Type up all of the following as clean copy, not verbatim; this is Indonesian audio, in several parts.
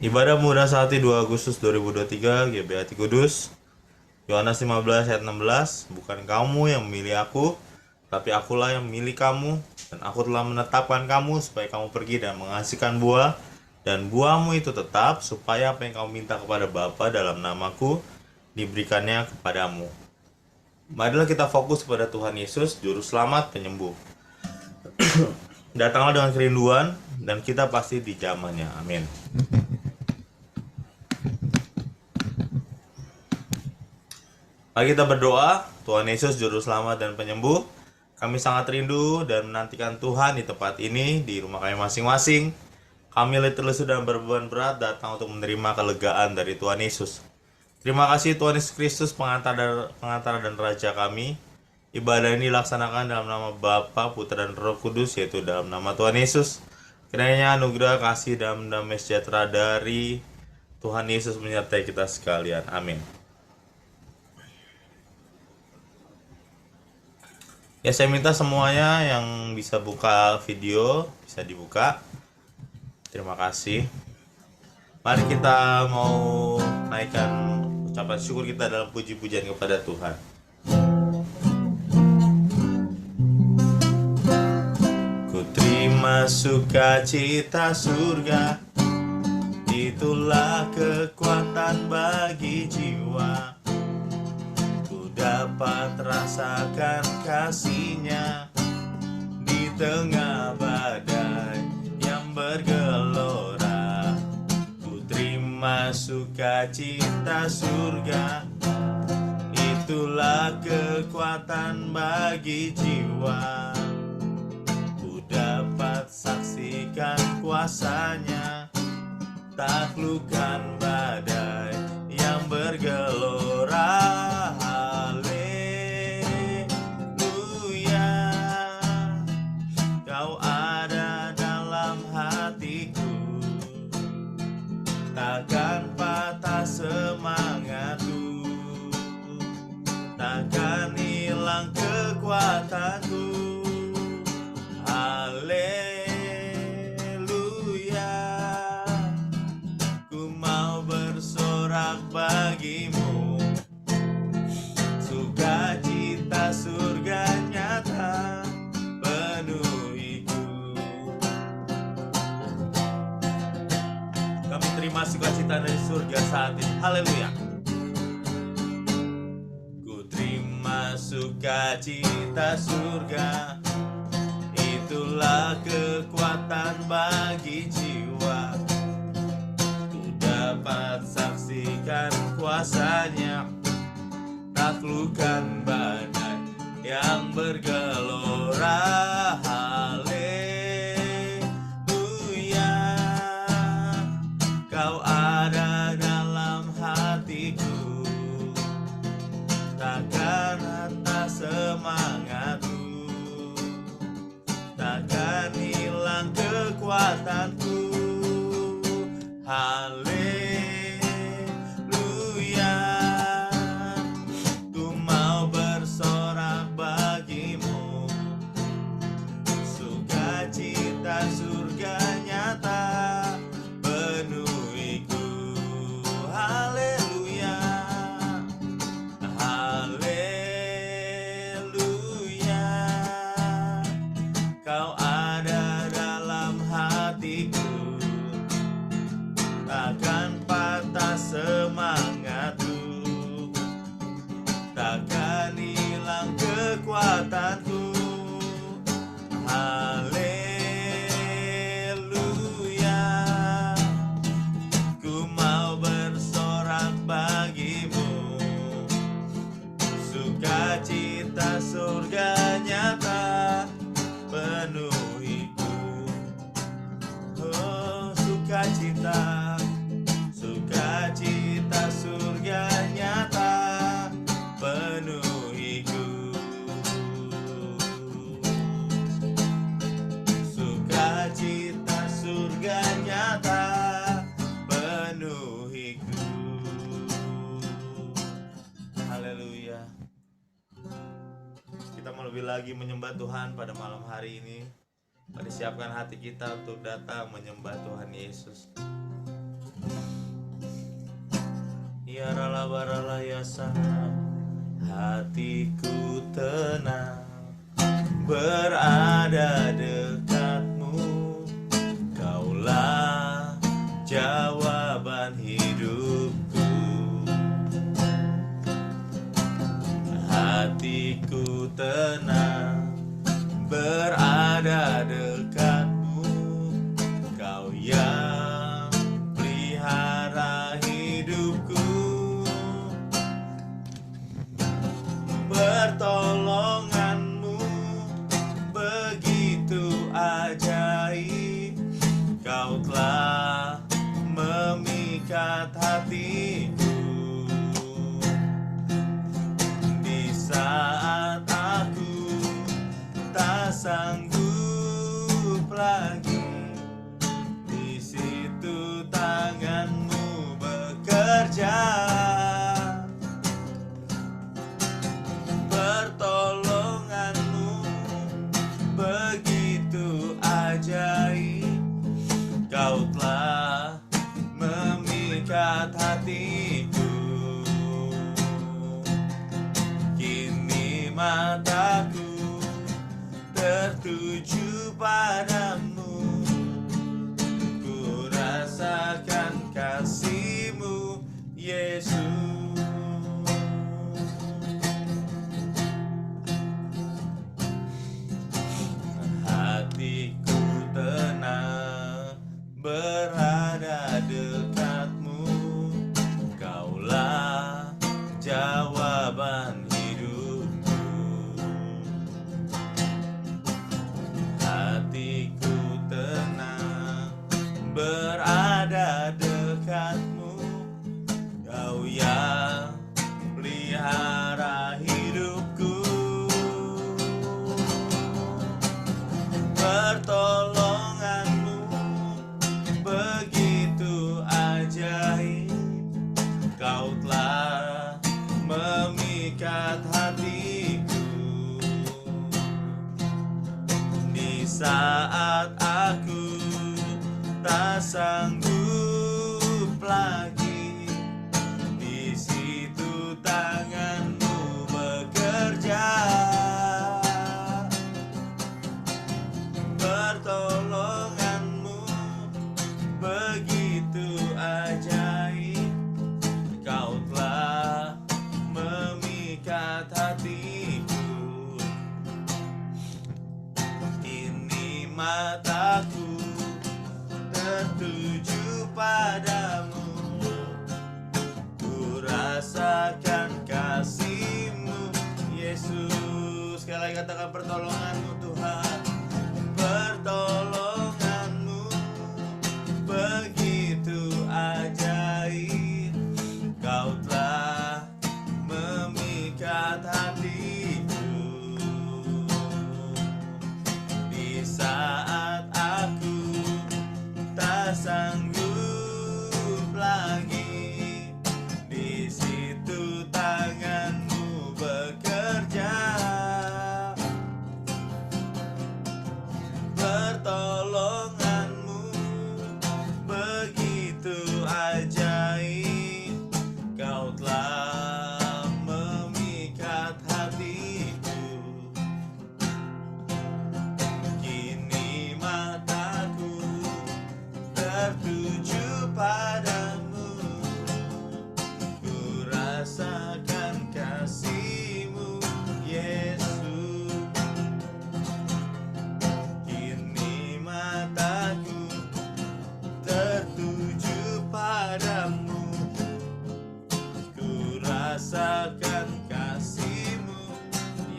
Ibadah Muda Sehati 2 Agustus 2023 GBHT Kudus. Yohanes 15 ayat 16. Bukan kamu yang memilih aku, tapi akulah yang memilih kamu, dan aku telah menetapkan kamu supaya kamu pergi dan menghasilkan buah, dan buahmu itu tetap, supaya apa yang kamu minta kepada Bapa dalam namaku diberikannya kepadamu. Marilah kita fokus pada Tuhan Yesus, Juru Selamat Penyembuh. Datanglah dengan kerinduan, dan kita pasti dijamahnya. Amin. Mari kita berdoa. Tuhan Yesus, Juru Selamat dan Penyembuh, kami sangat rindu dan menantikan Tuhan di tempat ini, di rumah kami masing-masing. Kami letih lesu dan berbeban berat datang untuk menerima kelegaan dari Tuhan Yesus. Terima kasih Tuhan Yesus Kristus, pengantara dan Raja kami. Ibadah ini dilaksanakan dalam nama Bapa, Putra dan Roh Kudus, yaitu dalam nama Tuhan Yesus. Kiranya anugerah, kasih, dan damai sejahtera dari Tuhan Yesus menyertai kita sekalian. Amin. Ya, saya minta semuanya yang bisa buka video, bisa dibuka. Terima kasih. Mari kita mau naikkan ucapan syukur kita dalam puji-pujian kepada Tuhan. Ku terima sukacita surga, itulah kekuatan bagi jiwa. Dapat rasakan kasih-Nya di tengah badai yang bergelora. Ku terima sukacita surga, itulah kekuatan bagi jiwa. Ku dapat saksikan kuasa-Nya, taklukkan badai yang bergelora. Takkan patah semangatku, takkan hilang kekuatanku. Haleluya, ku mau bersorak bagimu. Sukacita surga nyata penuhiku. Kami terima sukacita dari surga saat ini. Haleluya. Ku terima sukacita surga, itulah kekuatan bagi jiwa. Ku dapat saksikan kuasa-Nya, taklukkan badai yang bergelora. Haleluya, Kau ada dalam hatiku, takkan atas semangatku, takkan hilang kekuatanku. Haleluya, ku mau bersorak bagimu. Sukacita surga nyata penuhiku. Haleluya, haleluya, Kau ada dalam hatiku, takkan patah semangatku, takkan hilang kekuatanku. Haleluya, ku mau bersorak bagimu. Sukacita surga nyata penuhiku. Oh, sukacita, sukacita surga nyata penuhiku. Sukacita surga nyata penuhiku. Haleluya. Kita mau lebih lagi menyembah Tuhan pada malam hari ini. Mari siapkan hati kita untuk datang menyembah Tuhan Yesus. Ya rala barala yasa, hatiku tenang berada dekatmu. Kaulah jawaban hidupku. Hatiku tenang berada dekatmu. Kau yang pelihara hidupku. Pertolonganmu begitu ajaib. Kau telah memikat hatiku. Di saat aku tak sanggup lagi, di situ tanganmu bekerja. Pertolonganmu begitu ajaib. Kau telah memikat hatiku. Kini mataku tertuju padamu. Ku rasakan kasih-Mu, Yesus. Hatiku tenang berada dekatmu. Kaulah jawaban hidupku. Hatiku tenang berada dekatmu. Kau yang pelihara hidupku. Pertolonganmu begitu ajaib. Kau telah memikat hatiku. Di saat aku tak sanggup lagi, di situ tanganmu bekerja. Pertolonganmu begitu ajaib. Kau telah memikat hatiku. Ini mataku tertuju padamu. Ku rasakan kasih-Mu, Yesus. Sekali lagi katakan pertolongan-Mu, Tuhan. Pertolonganmu begitu ajaib. Kau telah memikat hatiku. Di saat aku tak sanggup lagi, di situ tanganmu bekerja. Pertolonganmu begitu ajaib. Kau telah memikat hatiku. Kini mataku tertuju padamu. Ku rasakan kasih-Mu, Yesus. Mataku tertuju padamu. Ku rasakan kasih-Mu,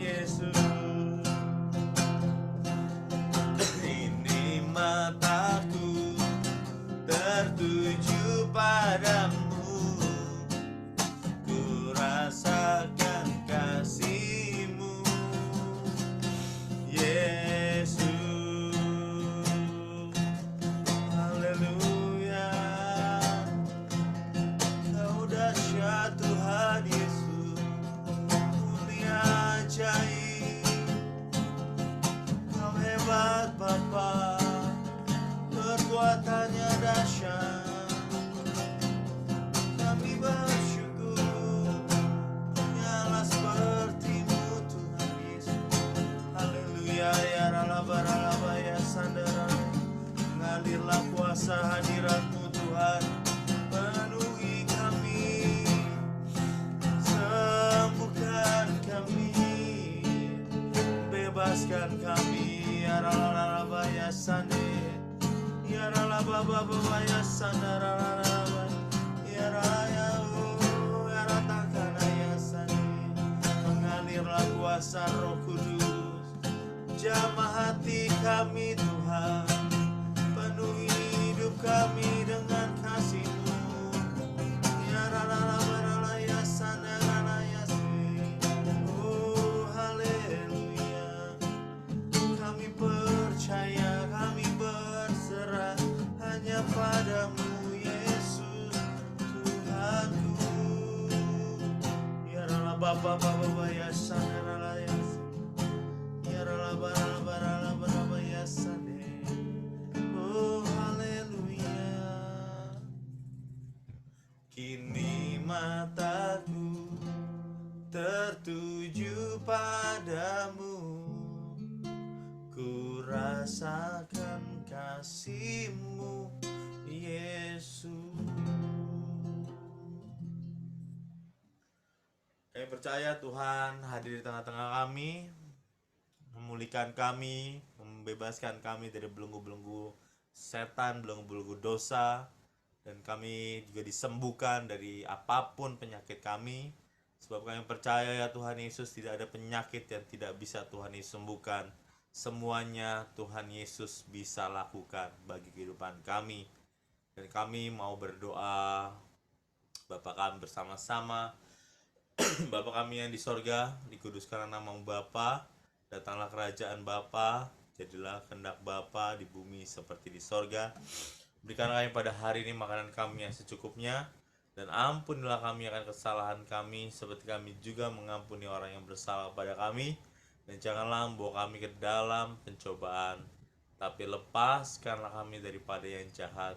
Yesus. Ini mataku tertuju padamu. Ku rasakan kasih-Mu, Yesus. Haleluya. Kau dahsyat Tuhan Yesus, mulia ajaib. Kau hebat Bapa, kuasa hadirat-Mu Tuhan, penuhi kami, sembuhkan kami, bebaskan kami. Ya rala ya sande, ya rala baba ya sandara rala, ya raya ya ratakana ya sande. Mengalirlah kuasa Roh Kudus, jamah hati kami Tuhan, penuhi hidup kami dengan kasih-Mu. Ya rala ya sandara ya sande. Oh haleluya. Kami percaya, kami berserah hanya padamu Yesus Tuhanku. Ya rala baba ya sandara ya, ya rala bara ya sande. Oh haleluya. Kini mataku tertuju padamu, ku rasakan kasih-Mu Yesus. Kami percaya Tuhan hadir di tengah-tengah kami, memulihkan kami, membebaskan kami dari belenggu-belenggu setan, belenggu-belenggu dosa, dan kami juga disembuhkan dari apapun penyakit kami. Sebab kami percaya ya Tuhan Yesus, tidak ada penyakit yang tidak bisa Tuhan Yesus sembuhkan. Semuanya Tuhan Yesus bisa lakukan bagi kehidupan kami. Dan kami mau berdoa, Bapa kami bersama-sama. Bapa kami yang di sorga, dikuduskanlah nama-Mu Bapa, datanglah kerajaan Bapa, jadilah kehendak Bapa di bumi seperti di sorga. Berikanlah kami pada hari ini makanan kami yang secukupnya, dan ampunilah kami akan kesalahan kami, seperti kami juga mengampuni orang yang bersalah pada kami. Dan janganlah membawa kami ke dalam pencobaan, tapi lepaskanlah kami daripada yang jahat.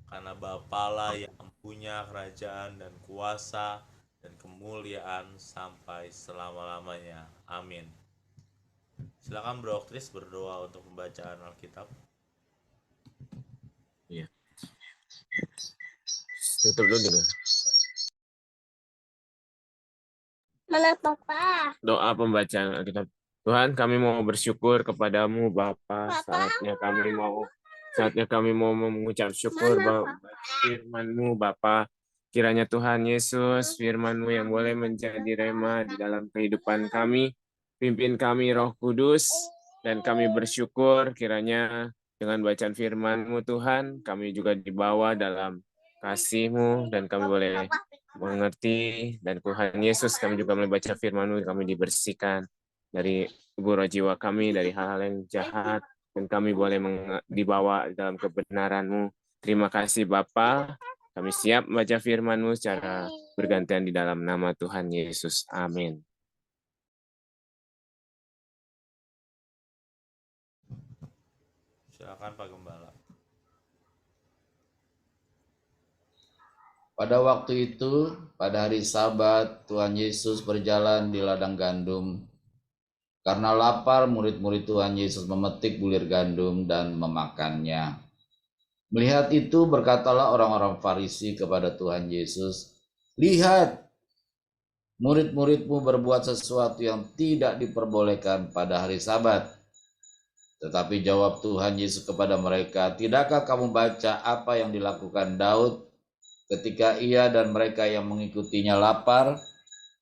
Karena Bapalah yang punya kerajaan dan kuasa dan kemuliaan sampai selama-lamanya. Amin. Silakan Bro Oktris berdoa untuk pembacaan Alkitab. Iya. Tutup dulu deh. Mana Papa? Doa pembacaan Alkitab. Tuhan, kami mau bersyukur kepadamu Bapa. Saatnya kami mau mengucap syukur bahwa firman-Mu Bapa. Kiranya Tuhan Yesus, firman-Mu yang boleh menjadi rema di dalam kehidupan kami. Pimpin kami Roh Kudus, dan kami bersyukur kiranya dengan bacaan firman-Mu Tuhan, kami juga dibawa dalam kasih-Mu, dan kami boleh mengerti, dan Tuhan Yesus kami juga membaca firman-Mu, kami dibersihkan dari gurau jiwa kami, dari hal-hal yang jahat, dan kami boleh dibawa dalam kebenaran-Mu. Terima kasih Bapa, kami siap membaca firman-Mu secara bergantian di dalam nama Tuhan Yesus. Amin. Silakan Pak Gembala. Pada waktu itu, pada hari Sabat, Tuhan Yesus berjalan di ladang gandum. Karena lapar, murid-murid Tuhan Yesus memetik bulir gandum dan memakannya. Melihat itu, berkatalah orang-orang Farisi kepada Tuhan Yesus, "Lihat, murid-murid-Mu berbuat sesuatu yang tidak diperbolehkan pada hari Sabat." Tetapi jawab Tuhan Yesus kepada mereka, "Tidakkah kamu baca apa yang dilakukan Daud ketika ia dan mereka yang mengikutinya lapar,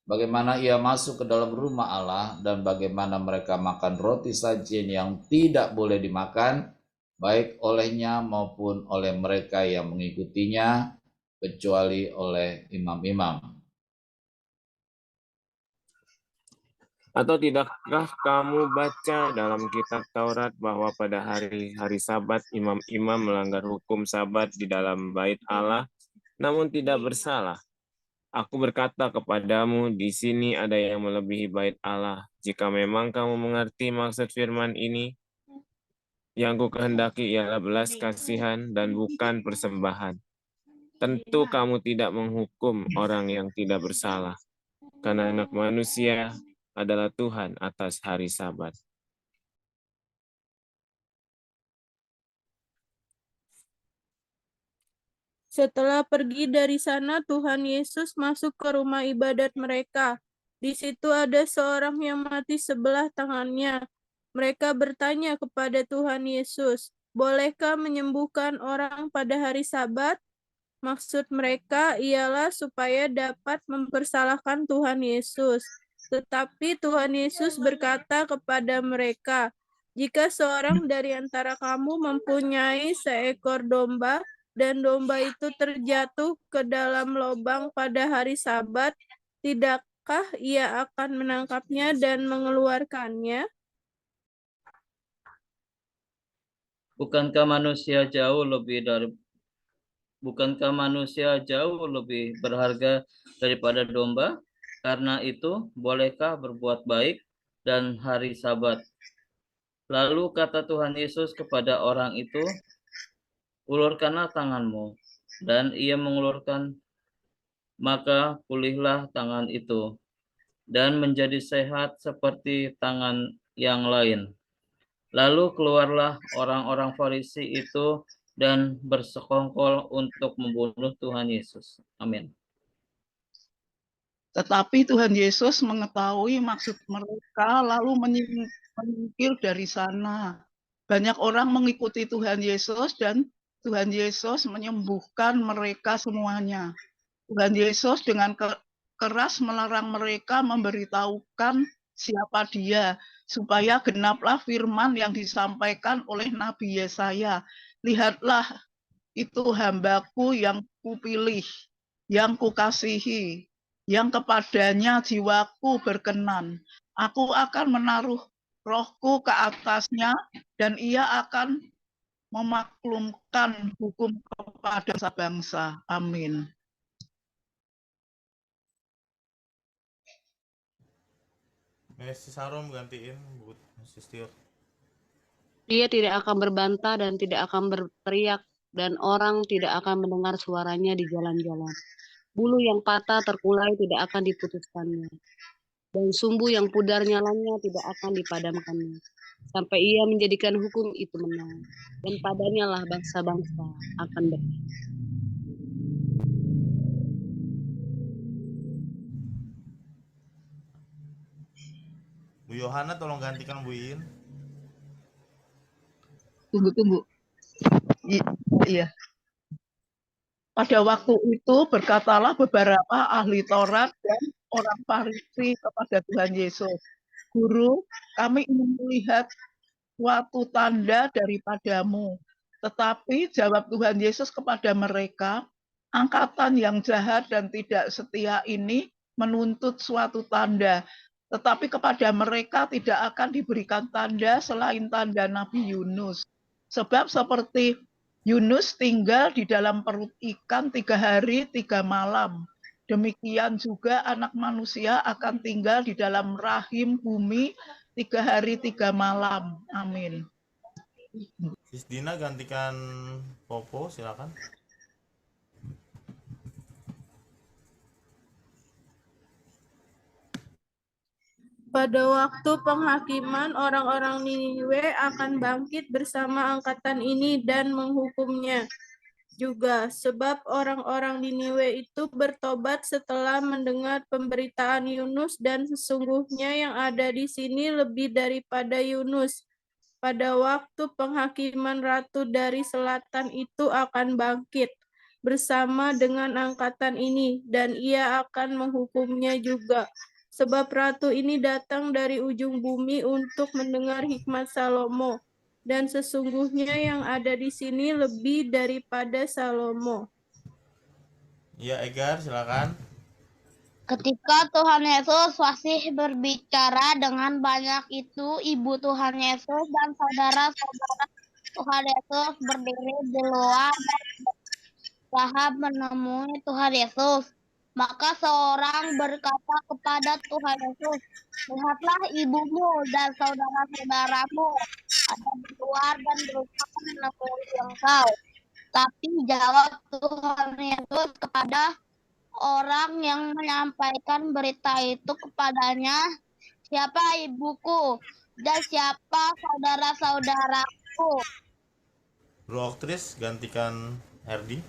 bagaimana ia masuk ke dalam rumah Allah dan bagaimana mereka makan roti sajian yang tidak boleh dimakan, baik olehnya maupun oleh mereka yang mengikutinya, kecuali oleh imam-imam. Atau tidakkah kamu baca dalam kitab Taurat bahwa pada hari-hari Sabat imam-imam melanggar hukum Sabat di dalam bait Allah, namun tidak bersalah? Aku berkata kepadamu, di sini ada yang melebihi bait Allah. Jika memang kamu mengerti maksud firman ini, yang ku kehendaki ialah belas kasihan dan bukan persembahan. Tentu kamu tidak menghukum orang yang tidak bersalah, karena Anak Manusia adalah Tuhan atas hari Sabat. Setelah pergi dari sana, Tuhan Yesus masuk ke rumah ibadat mereka. Di situ ada seorang yang mati sebelah tangannya. Mereka bertanya kepada Tuhan Yesus, "Bolehkah menyembuhkan orang pada hari Sabat?" Maksud mereka ialah supaya dapat mempersalahkan Tuhan Yesus. Tetapi Tuhan Yesus berkata kepada mereka, "Jika seorang dari antara kamu mempunyai seekor domba, dan domba itu terjatuh ke dalam lubang pada hari Sabat, tidakkah ia akan menangkapnya dan mengeluarkannya?" Bukankah manusia jauh lebih dari Bukankah manusia jauh lebih berharga daripada domba? Karena itu, bolehkah berbuat baik dan hari Sabat? Lalu kata Tuhan Yesus kepada orang itu, "Ulurkanlah tanganmu." Dan ia mengulurkan, maka pulihlah tangan itu, dan menjadi sehat seperti tangan yang lain. Lalu keluarlah orang-orang Farisi itu dan bersekongkol untuk membunuh Tuhan Yesus. Amin. Tetapi Tuhan Yesus mengetahui maksud mereka, lalu menyingkir dari sana. Banyak orang mengikuti Tuhan Yesus dan Tuhan Yesus menyembuhkan mereka semuanya. Tuhan Yesus dengan keras melarang mereka memberitahukan siapa Dia, supaya genaplah firman yang disampaikan oleh Nabi Yesaya. "Lihatlah, itu hamba-Ku yang Kupilih, yang Kukasihi, yang kepadanya jiwaku berkenan. Aku akan menaruh Rohku ke atasnya, dan ia akan memaklumkan hukum kepada bangsa." Amin. Messi Sarom gantiin Bu Sistiur. Dia tidak akan berbantah dan tidak akan berteriak, dan orang tidak akan mendengar suaranya di jalan-jalan. Bulu yang patah terkulai tidak akan diputuskannya, dan sumbu yang pudar nyalanya tidak akan dipadamkannya, sampai ia menjadikan hukum itu menang, dan padanya lah bangsa-bangsa akan beriman. Bu Yohana tolong gantikan Bu In. Tunggu. Iya. Pada waktu itu berkatalah beberapa ahli Taurat dan orang Farisi kepada Tuhan Yesus, "Guru, kami ingin melihat suatu tanda daripadamu." Tetapi jawab Tuhan Yesus kepada mereka, "Angkatan yang jahat dan tidak setia ini menuntut suatu tanda, tetapi kepada mereka tidak akan diberikan tanda selain tanda Nabi Yunus. Sebab seperti Yunus tinggal di dalam perut ikan 3 hari 3 malam, demikian juga Anak Manusia akan tinggal di dalam rahim bumi 3 hari 3 malam. Amin. Sis Dina gantikan Popo, silakan. Pada waktu penghakiman, orang-orang Niniwe akan bangkit bersama angkatan ini dan menghukumnya juga, sebab orang-orang Niniwe itu bertobat setelah mendengar pemberitaan Yunus, dan sesungguhnya yang ada di sini lebih daripada Yunus. Pada waktu penghakiman, ratu dari selatan itu akan bangkit bersama dengan angkatan ini, dan ia akan menghukumnya juga. Sebab ratu ini datang dari ujung bumi untuk mendengar hikmat Salomo, dan sesungguhnya yang ada di sini lebih daripada Salomo. Iya, Egar, silakan. Ketika Tuhan Yesus masih berbicara dengan banyak itu, ibu Tuhan Yesus dan saudara-saudara Tuhan Yesus berdiri di luar dan berusaha menemui Tuhan Yesus. Maka seorang berkata kepada Tuhan Yesus, "Lihatlah, ibumu dan saudara-saudaramu ada di luar dan berusaha menemui engkau." Tapi jawab Tuhan Yesus kepada orang yang menyampaikan berita itu kepadanya, "Siapa ibuku dan siapa saudara-saudaraku?" Bro Oktris gantikan Herdi.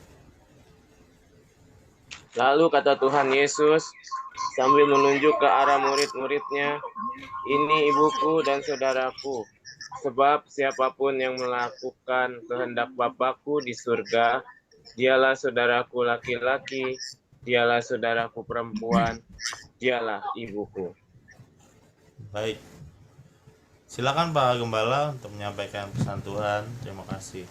Lalu kata Tuhan Yesus sambil menunjuk ke arah murid-muridnya, "Ini ibuku dan saudaraku. Sebab siapapun yang melakukan kehendak Bapakku di surga, dialah saudaraku laki-laki, dialah saudaraku perempuan, dialah ibuku." Baik. Silakan Pak Gembala untuk menyampaikan pesan Tuhan. Terima kasih.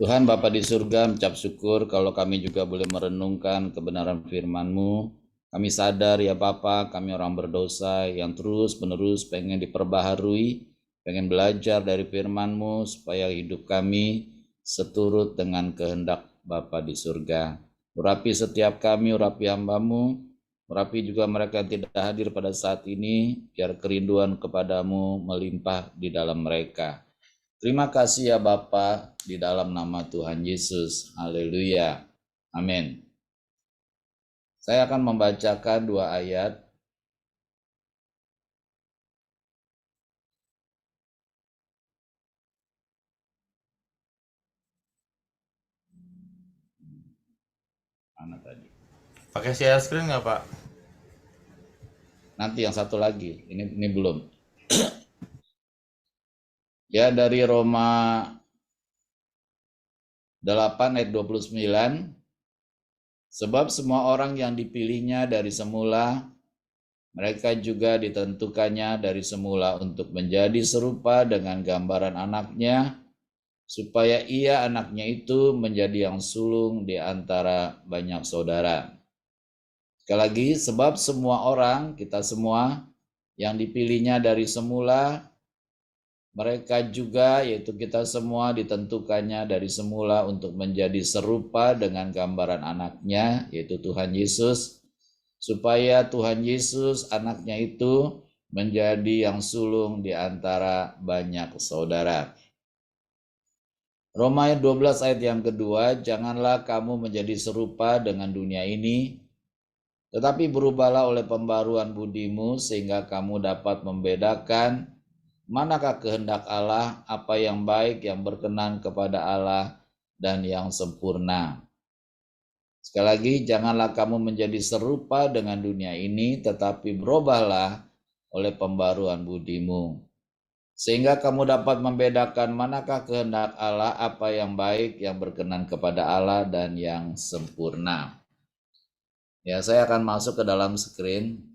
Tuhan Bapa di surga, mencap syukur kalau kami juga boleh merenungkan kebenaran firman-Mu. Kami sadar ya Bapa, kami orang berdosa yang terus-menerus pengen diperbaharui, pengen belajar dari firman-Mu supaya hidup kami seturut dengan kehendak Bapa di surga. Urapi setiap kami, urapi hamba-Mu, urapi juga mereka yang tidak hadir pada saat ini, biar kerinduan kepadamu melimpah di dalam mereka. Terima kasih ya Bapa, di dalam nama Tuhan Yesus. Haleluya. Amin. Saya akan membacakan 2 ayat. Mana tadi? Pakai share screen nggak Pak? Nanti yang satu lagi. Ini belum. Ya, dari Roma 8 ayat 29. Sebab semua orang yang dipilihnya dari semula, mereka juga ditentukannya dari semula untuk menjadi serupa dengan gambaran anaknya, supaya ia anaknya itu menjadi yang sulung di antara banyak saudara. Sekali lagi, sebab semua orang, kita semua, yang dipilihnya dari semula, mereka juga, yaitu kita semua, ditentukannya dari semula untuk menjadi serupa dengan gambaran anaknya, yaitu Tuhan Yesus, supaya Tuhan Yesus anaknya itu menjadi yang sulung di antara banyak saudara. Roma 12 ayat yang kedua, janganlah kamu menjadi serupa dengan dunia ini, tetapi berubahlah oleh pembaruan budimu sehingga kamu dapat membedakan manakah kehendak Allah, apa yang baik, yang berkenan kepada Allah, dan yang sempurna. Sekali lagi, janganlah kamu menjadi serupa dengan dunia ini, tetapi berubahlah oleh pembaruan budimu. Sehingga kamu dapat membedakan manakah kehendak Allah, apa yang baik, yang berkenan kepada Allah, dan yang sempurna. Ya, saya akan masuk ke dalam screen.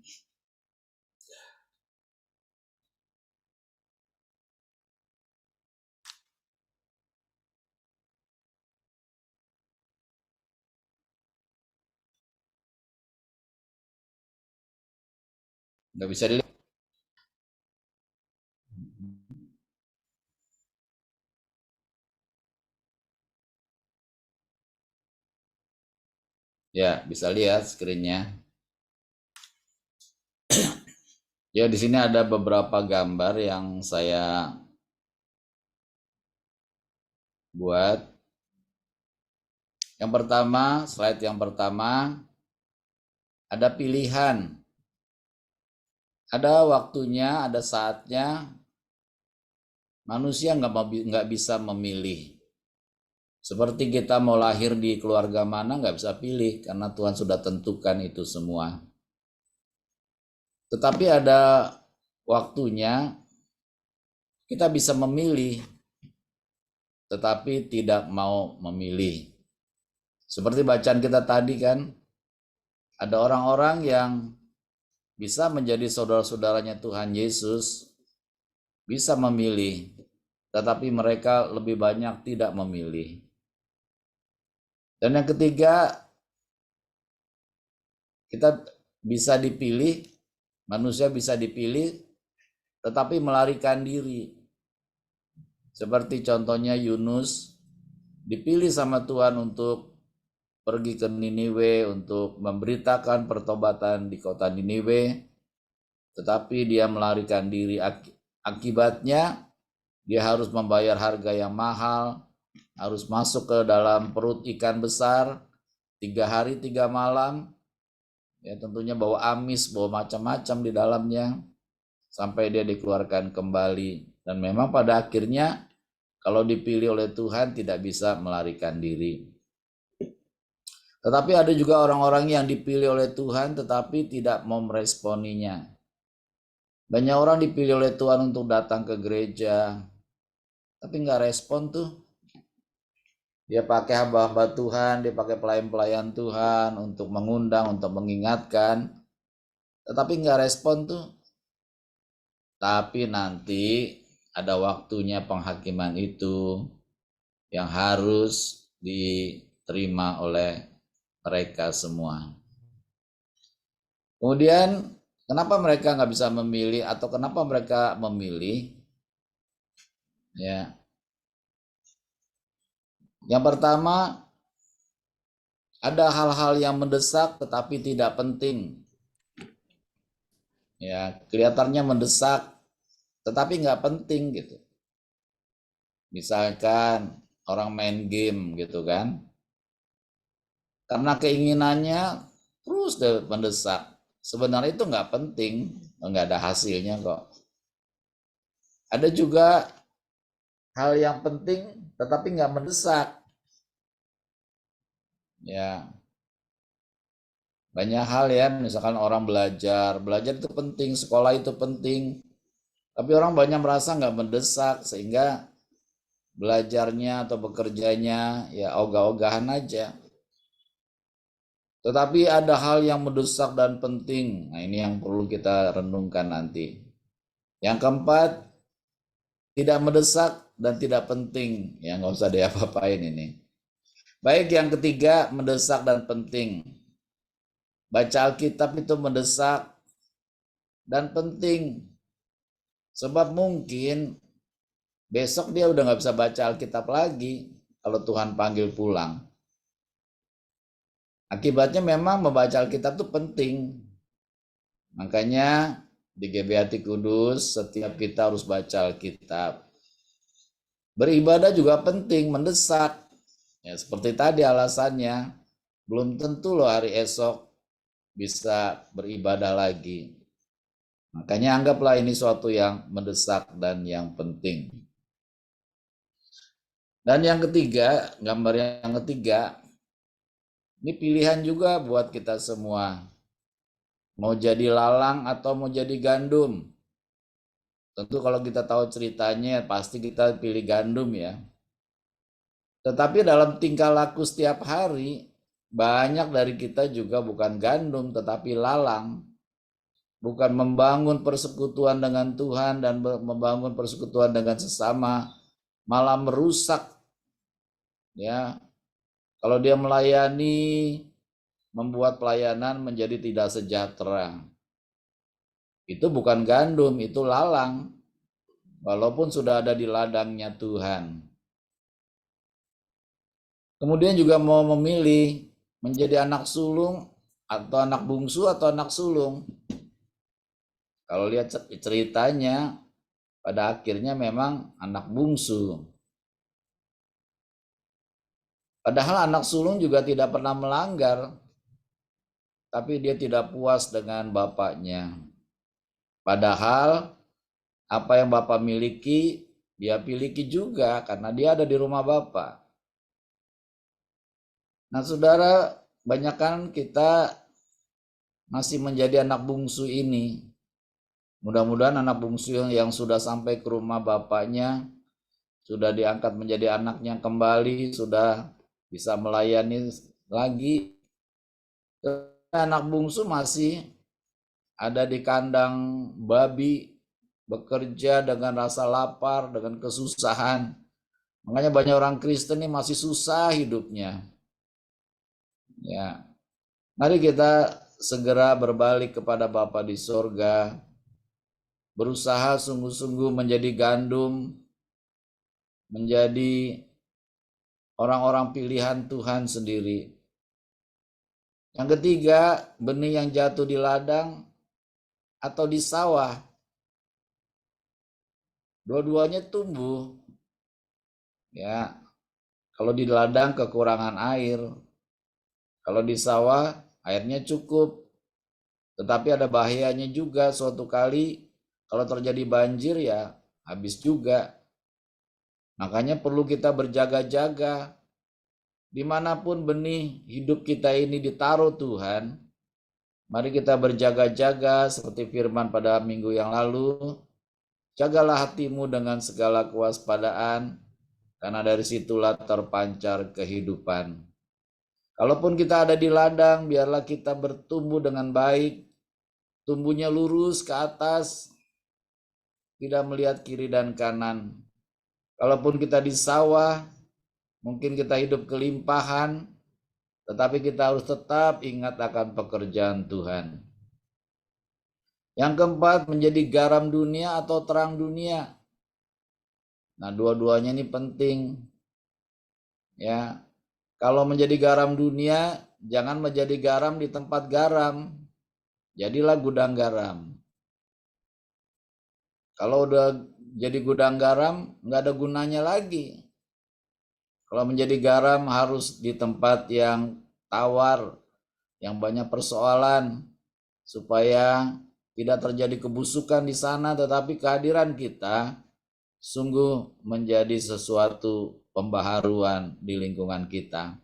Nggak bisa dilihat. Ya, bisa lihat screen-nya. Ya, di sini ada beberapa gambar yang saya buat. Yang pertama, slide yang pertama, ada pilihan. Ada waktunya, ada saatnya, manusia nggak bisa memilih. Seperti kita mau lahir di keluarga mana nggak bisa pilih, karena Tuhan sudah tentukan itu semua. Tetapi ada waktunya, kita bisa memilih, tetapi tidak mau memilih. Seperti bacaan kita tadi kan, ada orang-orang yang bisa menjadi saudara-saudaranya Tuhan Yesus, bisa memilih, tetapi mereka lebih banyak tidak memilih. Dan yang ketiga, kita bisa dipilih, manusia bisa dipilih, tetapi melarikan diri. Seperti contohnya Yunus, dipilih sama Tuhan untuk pergi ke Niniwe untuk memberitakan pertobatan di kota Niniwe, tetapi dia melarikan diri. Akibatnya dia harus membayar harga yang mahal, harus masuk ke dalam perut ikan besar 3 hari 3 malam, ya tentunya bawa amis, bawa macam-macam di dalamnya, sampai dia dikeluarkan kembali. Dan memang pada akhirnya kalau dipilih oleh Tuhan tidak bisa melarikan diri. Tetapi ada juga orang-orang yang dipilih oleh Tuhan tetapi tidak mau meresponinya. Banyak orang dipilih oleh Tuhan untuk datang ke gereja, tapi nggak respon tuh. Dia pakai hamba-hamba Tuhan, dia pakai pelayan-pelayan Tuhan untuk mengundang, untuk mengingatkan, tetapi nggak respon tuh. Tapi nanti ada waktunya penghakiman itu yang harus diterima oleh mereka semua. Kemudian kenapa mereka nggak bisa memilih atau kenapa mereka memilih? Ya, yang pertama ada hal-hal yang mendesak tetapi tidak penting. Ya, kelihatannya mendesak tetapi nggak penting gitu. Misalkan orang main game gitu kan, karena keinginannya terus mendesak. Sebenarnya itu nggak penting, nggak ada hasilnya kok. Ada juga hal yang penting tetapi nggak mendesak. Ya, banyak hal ya, misalkan orang belajar itu penting, sekolah itu penting. Tapi orang banyak merasa nggak mendesak sehingga belajarnya atau bekerjanya ya ogah-ogahan aja. Tetapi ada hal yang mendesak dan penting. Nah, ini yang perlu kita renungkan nanti. Yang keempat, tidak mendesak dan tidak penting. Ya nggak usah diapa-apain ini. Baik, yang ketiga, mendesak dan penting. Baca Alkitab itu mendesak dan penting. Sebab mungkin besok dia udah nggak bisa baca Alkitab lagi kalau Tuhan panggil pulang. Akibatnya memang membaca Alkitab itu penting. Makanya di GBHT Kudus setiap kita harus baca Alkitab. Beribadah juga penting, mendesak. Ya, seperti tadi alasannya, belum tentu loh hari esok bisa beribadah lagi. Makanya anggaplah ini suatu yang mendesak dan yang penting. Dan yang ketiga, gambar yang ketiga, ini pilihan juga buat kita semua. Mau jadi lalang atau mau jadi gandum. Tentu kalau kita tahu ceritanya pasti kita pilih gandum ya. Tetapi dalam tingkah laku setiap hari, banyak dari kita juga bukan gandum tetapi lalang. Bukan membangun persekutuan dengan Tuhan dan membangun persekutuan dengan sesama, malah merusak. Ya, kalau dia melayani, membuat pelayanan menjadi tidak sejahtera. Itu bukan gandum, itu lalang. Walaupun sudah ada di ladangnya Tuhan. Kemudian juga mau memilih menjadi anak sulung atau anak bungsu atau anak sulung. Kalau lihat ceritanya, pada akhirnya memang anak bungsu. Padahal anak sulung juga tidak pernah melanggar, tapi dia tidak puas dengan bapaknya. Padahal apa yang bapak miliki, dia miliki juga karena dia ada di rumah bapak. Nah saudara, banyakkan kita masih menjadi anak bungsu ini. Mudah-mudahan anak bungsu yang sudah sampai ke rumah bapaknya, sudah diangkat menjadi anaknya kembali, sudah bisa melayani lagi. Anak bungsu masih ada di kandang babi, bekerja dengan rasa lapar, dengan kesusahan. Makanya banyak orang Kristen ini masih susah hidupnya. Ya, mari kita segera berbalik kepada Bapa di sorga, berusaha sungguh-sungguh menjadi gandum, menjadi orang-orang pilihan Tuhan sendiri. Yang ketiga, benih yang jatuh di ladang atau di sawah. Dua-duanya tumbuh. Ya, kalau di ladang kekurangan air, kalau di sawah airnya cukup. Tetapi ada bahayanya juga, suatu kali kalau terjadi banjir ya habis juga. Makanya perlu kita berjaga-jaga. dimanapun benih hidup kita ini ditaruh Tuhan, mari kita berjaga-jaga seperti firman pada minggu yang lalu. Jagalah hatimu dengan segala kewaspadaan, karena dari situlah terpancar kehidupan. Kalaupun kita ada di ladang, biarlah kita bertumbuh dengan baik, tumbuhnya lurus ke atas, tidak melihat kiri dan kanan. Kalaupun kita di sawah, mungkin kita hidup kelimpahan, tetapi kita harus tetap ingat akan pekerjaan Tuhan. Yang keempat, menjadi garam dunia atau terang dunia. Nah, dua-duanya ini penting. Ya, kalau menjadi garam dunia, jangan menjadi garam di tempat garam. Jadilah gudang garam. Kalau udah jadi gudang garam, nggak ada gunanya lagi. Kalau menjadi garam harus di tempat yang tawar, yang banyak persoalan, supaya tidak terjadi kebusukan di sana, tetapi kehadiran kita sungguh menjadi sesuatu pembaharuan di lingkungan kita.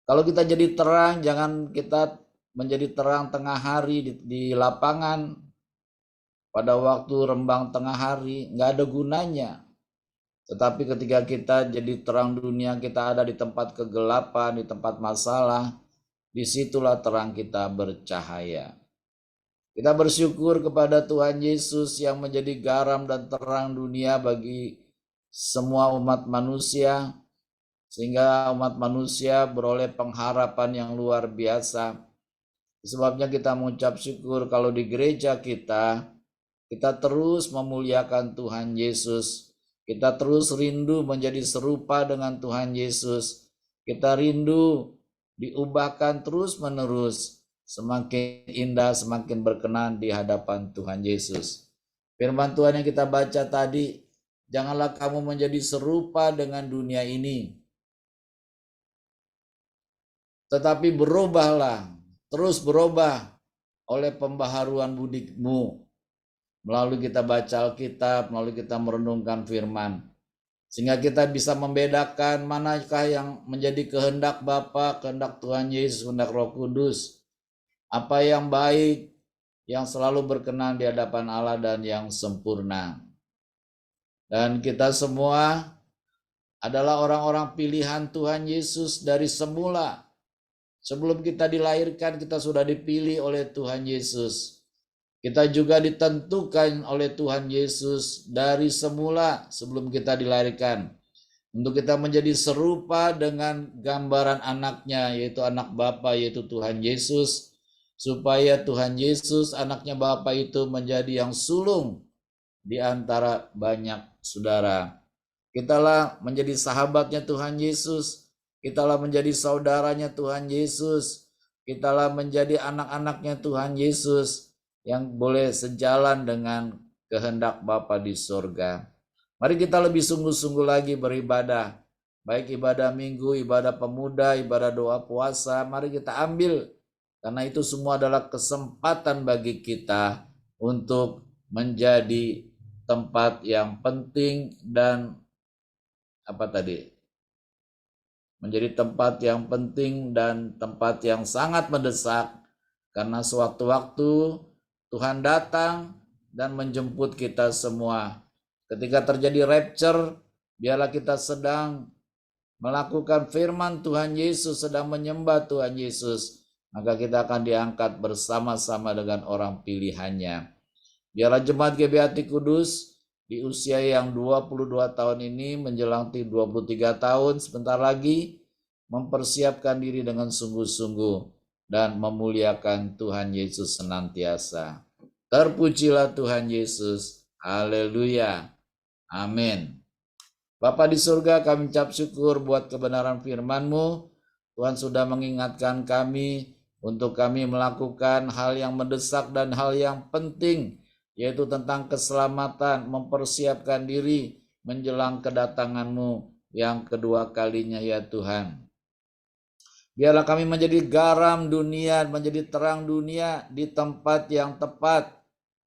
Kalau kita jadi terang, jangan kita menjadi terang tengah hari di lapangan, pada waktu rembang tengah hari, nggak ada gunanya. Tetapi ketika kita jadi terang dunia, kita ada di tempat kegelapan, di tempat masalah, disitulah terang kita bercahaya. Kita bersyukur kepada Tuhan Yesus yang menjadi garam dan terang dunia bagi semua umat manusia, sehingga umat manusia beroleh pengharapan yang luar biasa. Sebabnya kita mengucap syukur kalau di gereja kita terus memuliakan Tuhan Yesus. Kita terus rindu menjadi serupa dengan Tuhan Yesus. Kita rindu diubahkan terus-menerus, semakin indah, semakin berkenan di hadapan Tuhan Yesus. Firman Tuhan yang kita baca tadi, janganlah kamu menjadi serupa dengan dunia ini, tetapi berubahlah, terus berubah oleh pembaharuan budimu. Melalui kita baca Alkitab, melalui kita merenungkan firman, sehingga kita bisa membedakan manakah yang menjadi kehendak Bapa, kehendak Tuhan Yesus, kehendak Roh Kudus, apa yang baik, yang selalu berkenan di hadapan Allah dan yang sempurna. Dan kita semua adalah orang-orang pilihan Tuhan Yesus dari semula. Sebelum kita dilahirkan, kita sudah dipilih oleh Tuhan Yesus. Kita juga ditentukan oleh Tuhan Yesus dari semula sebelum kita dilahirkan, untuk kita menjadi serupa dengan gambaran anaknya, yaitu anak Bapa, yaitu Tuhan Yesus, supaya Tuhan Yesus, anaknya Bapa itu menjadi yang sulung di antara banyak saudara. Kitalah menjadi sahabatnya Tuhan Yesus, kitalah menjadi saudaranya Tuhan Yesus, kitalah menjadi anak-anaknya Tuhan Yesus, yang boleh sejalan dengan kehendak Bapa di surga. Mari kita lebih sungguh-sungguh lagi beribadah, baik ibadah minggu, ibadah pemuda, ibadah doa puasa, mari kita ambil, karena itu semua adalah kesempatan bagi kita untuk menjadi tempat yang penting dan menjadi tempat yang penting dan tempat yang sangat mendesak, karena sewaktu-waktu Tuhan datang dan menjemput kita semua. Ketika terjadi rapture, biarlah kita sedang melakukan firman Tuhan Yesus, sedang menyembah Tuhan Yesus, maka kita akan diangkat bersama-sama dengan orang pilihannya. Biarlah jemaat GBHT Kudus di usia yang 22 tahun ini menjelang 23 tahun sebentar lagi mempersiapkan diri dengan sungguh-sungguh dan memuliakan Tuhan Yesus senantiasa. Terpujilah Tuhan Yesus. Haleluya. Amin. Bapa di surga, kami ucap syukur buat kebenaran firman-Mu. Tuhan sudah mengingatkan kami untuk kami melakukan hal yang mendesak dan hal yang penting, yaitu tentang keselamatan, mempersiapkan diri menjelang kedatangan-Mu yang kedua kalinya ya Tuhan. Biarlah kami menjadi garam dunia, menjadi terang dunia di tempat yang tepat,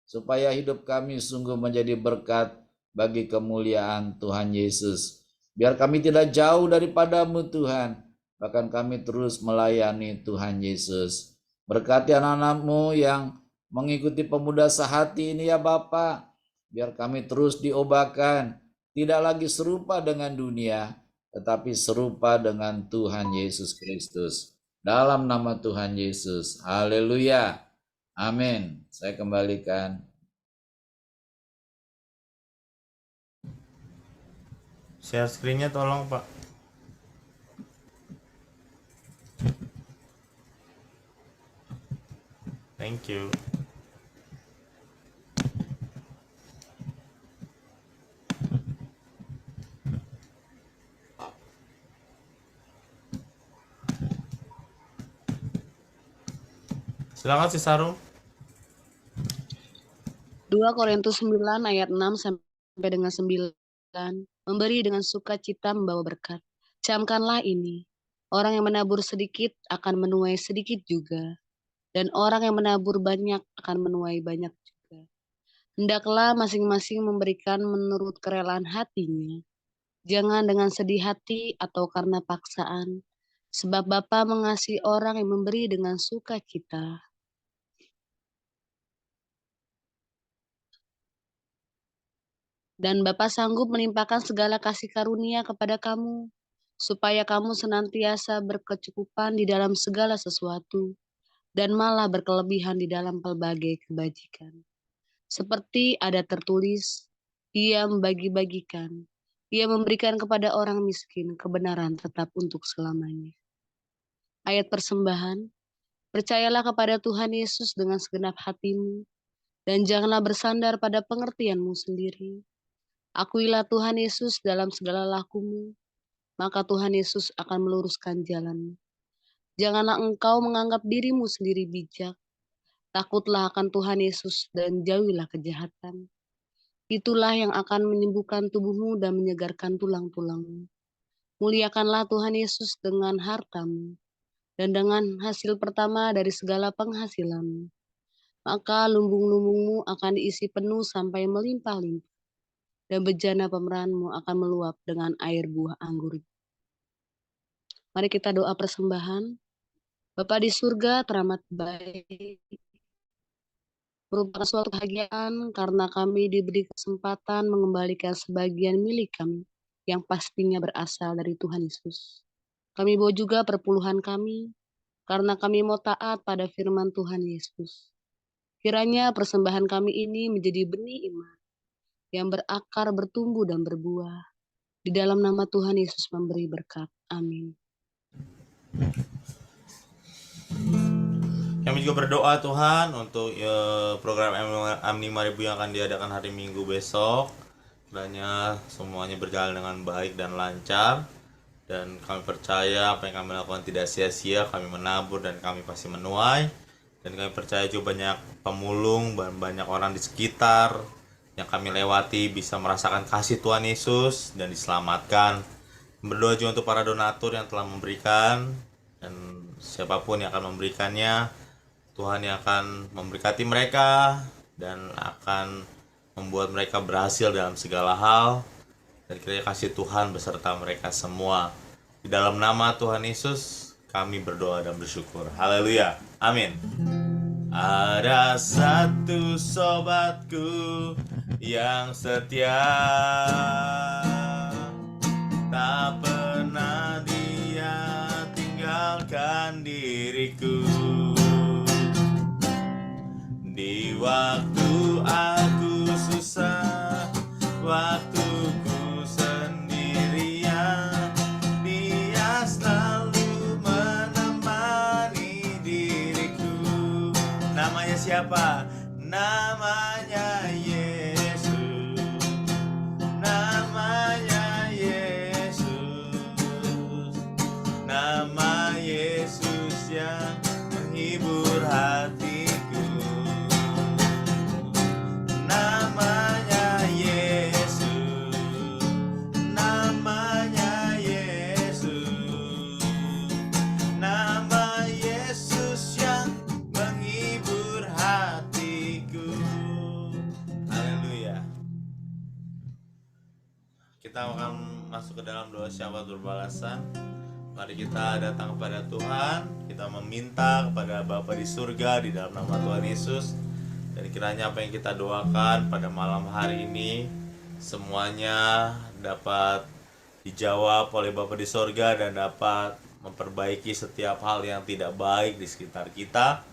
supaya hidup kami sungguh menjadi berkat bagi kemuliaan Tuhan Yesus. Biar kami tidak jauh daripada-Mu Tuhan, bahkan kami terus melayani Tuhan Yesus. Berkati anak-anak-Mu yang mengikuti pemuda sehati ini ya Bapa, biar kami terus diubahkan, tidak lagi serupa dengan dunia, tetapi serupa dengan Tuhan Yesus Kristus. Dalam nama Tuhan Yesus, haleluya, amin. Saya kembalikan. Share screen-nya tolong, Pak. Thank you. Silakan si Sarung. 2 Korintus 9 ayat 6 sampai dengan 9. Memberi dengan sukacita membawa berkat. Camkanlah ini. Orang yang menabur sedikit akan menuai sedikit juga. Dan orang yang menabur banyak akan menuai banyak juga. Hendaklah masing-masing memberikan menurut kerelaan hatinya. Jangan dengan sedih hati atau karena paksaan. Sebab Bapa mengasihi orang yang memberi dengan sukacita. Dan Bapa sanggup menimpakan segala kasih karunia kepada kamu, supaya kamu senantiasa berkecukupan di dalam segala sesuatu, dan malah berkelebihan di dalam pelbagai kebajikan. Seperti ada tertulis, Ia membagi-bagikan, Ia memberikan kepada orang miskin kebenaran tetap untuk selamanya. Ayat persembahan, percayalah kepada Tuhan Yesus dengan segenap hatimu, dan janganlah bersandar pada pengertianmu sendiri. Akuilah Tuhan Yesus dalam segala lakumu, maka Tuhan Yesus akan meluruskan jalanmu. Janganlah engkau menganggap dirimu sendiri bijak. Takutlah akan Tuhan Yesus dan jauhilah kejahatan. Itulah yang akan menyembuhkan tubuhmu dan menyegarkan tulang-tulangmu. Muliakanlah Tuhan Yesus dengan hartamu dan dengan hasil pertama dari segala penghasilanmu. Maka lumbung-lumbungmu akan diisi penuh sampai melimpah-limpah. Dan bejana pemerahanmu akan meluap dengan air buah anggur. Mari kita doa persembahan. Bapa di surga, teramat baik. Merupakan suatu kebahagiaan karena kami diberi kesempatan mengembalikan sebagian milik kami yang pastinya berasal dari Tuhan Yesus. Kami bawa juga perpuluhan kami karena kami mau taat pada firman Tuhan Yesus. Kiranya persembahan kami ini menjadi benih iman yang berakar, bertumbuh, dan berbuah. Di dalam nama Tuhan Yesus memberi berkat. Amin. Kami juga berdoa Tuhan untuk program Amni 5000 yang akan diadakan hari Minggu besok. Kiranya semuanya berjalan dengan baik dan lancar. Dan kami percaya apa yang kami lakukan tidak sia-sia. Kami menabur dan kami pasti menuai. Dan kami percaya juga banyak pemulung dan banyak orang di sekitar yang kami lewati bisa merasakan kasih Tuhan Yesus dan diselamatkan. Berdoa juga untuk para donatur yang telah memberikan dan siapapun yang akan memberikannya. Tuhan yang akan memberkati mereka dan akan membuat mereka berhasil dalam segala hal. Dan kiranya kasih Tuhan beserta mereka semua. Di dalam nama Tuhan Yesus kami berdoa dan bersyukur. Haleluya. Amin. Ada satu sobatku yang setia, tak pernah dia tinggalkan diriku. Di waktu aku susah, waktuku sendirian, dia selalu menemani diriku. Namanya siapa? Namanya Yesus. Namanya Yesus. Nama Yesus yang menghibur hatiku. Namanya Yesus. Namanya Yesus. Nama Yesus yang menghibur hatiku. Haleluya. Kita akan masuk ke dalam doa syafaat berbalasan. Mari kita datang kepada Tuhan, kita meminta kepada Bapa di surga di dalam nama Tuhan Yesus. Dan kiranya apa yang kita doakan pada malam hari ini semuanya dapat dijawab oleh Bapa di surga dan dapat memperbaiki setiap hal yang tidak baik di sekitar kita.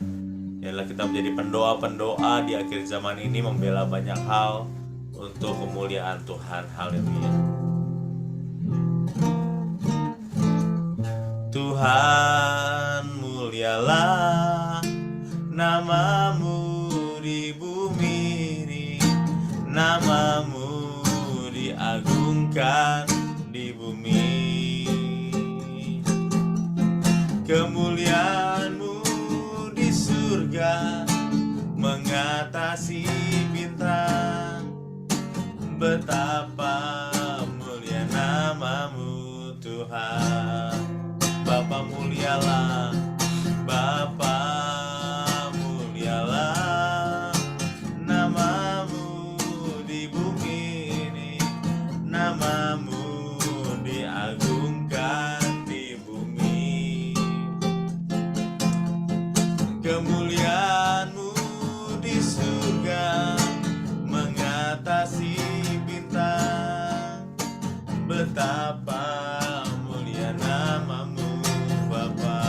Yalah kita menjadi pendoa-pendoa di akhir zaman ini, membela banyak hal untuk kemuliaan Tuhan. Haleluya. Tuhan, mulialah namamu di bumi ini, namamu diagungkan di bumi. Kemuliaanmu di surga mengatasi bintang. Betapa mulia namamu Tuhan. Bapa mulialah, Bapa mulialah namamu di bumi ini, namamu diagungkan di bumi. Kemuliaanmu di surga mengatasi bintang. Betapa mulia namamu Bapa.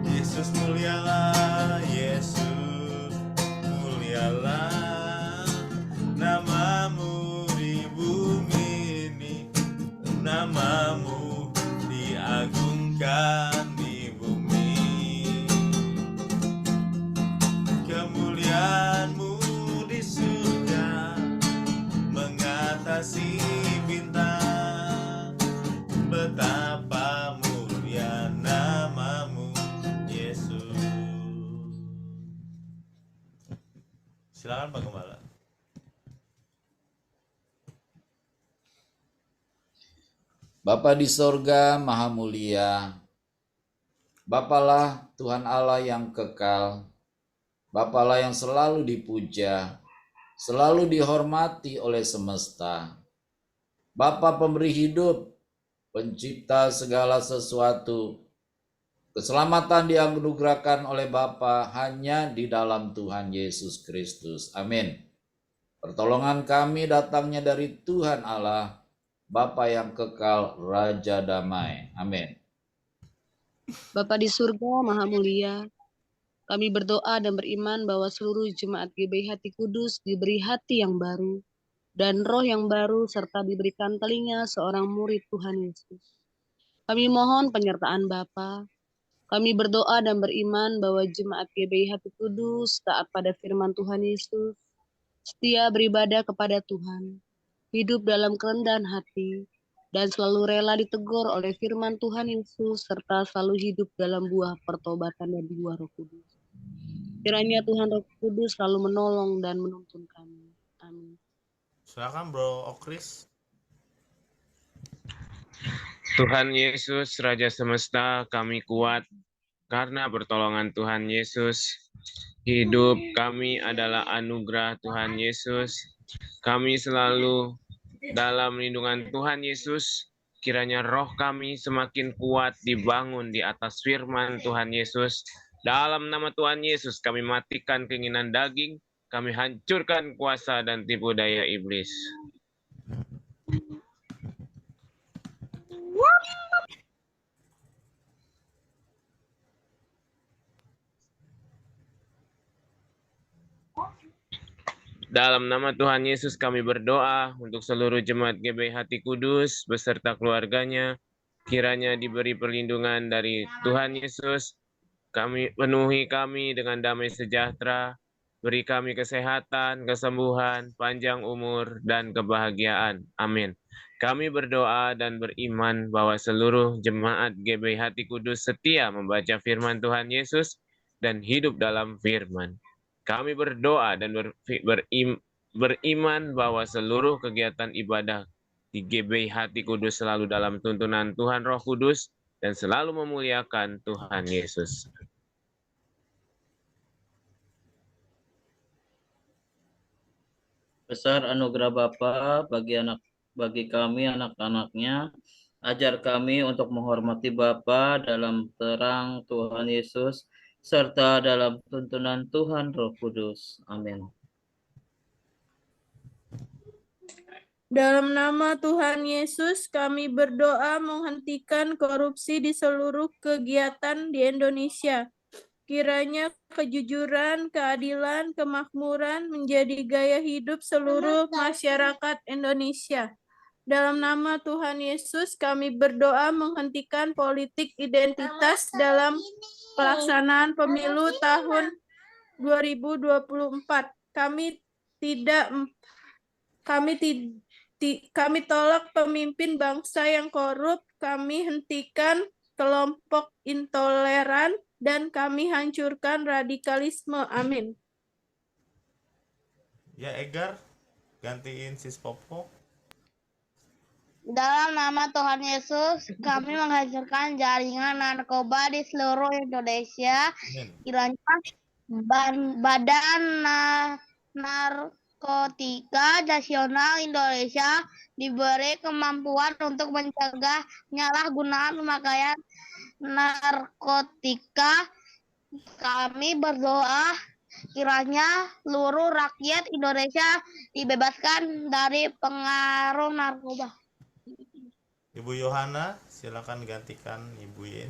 Yesus mulialah, Yesus mulialah namamu di bumi ini, namamu diagungkan di bumi. Kemuliaanmu di surga mengatasi bintang. Betapa mulia namamu Yesus. Silakan Pak Gembala. Bapa di sorga maha mulia, Bapalah Tuhan Allah yang kekal, Bapalah yang selalu dipuja, selalu dihormati oleh semesta. Bapa pemberi hidup, pencipta segala sesuatu. Keselamatan dianugerahkan oleh Bapa hanya di dalam Tuhan Yesus Kristus. Amin. Pertolongan kami datangnya dari Tuhan Allah, Bapa yang kekal, Raja damai. Amin. Bapa di surga maha mulia, kami berdoa dan beriman bahwa seluruh jemaat GBI Hati Kudus diberi hati yang baru dan roh yang baru serta diberikan telinga seorang murid Tuhan Yesus. Kami mohon penyertaan Bapa. Kami berdoa dan beriman bahwa jemaat GBI Hati Kudus taat pada firman Tuhan Yesus, setia beribadah kepada Tuhan, hidup dalam kerendahan hati, dan selalu rela ditegur oleh firman Tuhan Yesus, serta selalu hidup dalam buah pertobatan dan buah Roh Kudus. Kiranya Tuhan Roh Kudus selalu menolong dan menuntun kami. Amin. Silakan Bro Okris. Tuhan Yesus, Raja Semesta, kami kuat karena pertolongan Tuhan Yesus. Hidup kami adalah anugerah Tuhan Yesus. Kami selalu dalam lindungan Tuhan Yesus. Kiranya roh kami semakin kuat dibangun di atas firman Tuhan Yesus. Dalam nama Tuhan Yesus kami matikan keinginan daging. Kami hancurkan kuasa dan tipu daya iblis. Dalam nama Tuhan Yesus kami berdoa untuk seluruh jemaat GBI Hati Kudus beserta keluarganya. Kiranya diberi perlindungan dari Tuhan Yesus. Kami penuhi kami dengan damai sejahtera. Beri kami kesehatan, kesembuhan, panjang umur, dan kebahagiaan. Amin. Kami berdoa dan beriman bahwa seluruh jemaat GBI Hati Kudus setia membaca firman Tuhan Yesus dan hidup dalam firman. Kami berdoa dan beriman bahwa seluruh kegiatan ibadah di GBI Hati Kudus selalu dalam tuntunan Tuhan Roh Kudus dan selalu memuliakan Tuhan Yesus. Besar anugerah Bapa bagi kami anak-anaknya Ajar kami untuk menghormati Bapa dalam terang Tuhan Yesus, serta dalam tuntunan Tuhan Roh Kudus. Amin. Dalam nama Tuhan Yesus, kami berdoa menghentikan korupsi di seluruh kegiatan di Indonesia. Kiranya kejujuran, keadilan, kemakmuran menjadi gaya hidup seluruh masyarakat Indonesia. Dalam nama Tuhan Yesus, kami berdoa menghentikan politik identitas dalam pelaksanaan pemilu tahun 2024. Kami tolak pemimpin bangsa yang korup, kami hentikan kelompok intoleran, dan kami hancurkan radikalisme. Amin. Ya, Egar, gantiin Sis Popo. Dalam nama Tuhan Yesus, kami menghancurkan jaringan narkoba di seluruh Indonesia. Amin. Kiranya Badan Narkotika Nasional Indonesia diberi kemampuan untuk mencegah penyalahgunaan pemakaian narkotika. Kami berdoa kiranya seluruh rakyat Indonesia dibebaskan dari pengaruh narkoba. Ibu Yohana, silakan gantikan Ibu Yin.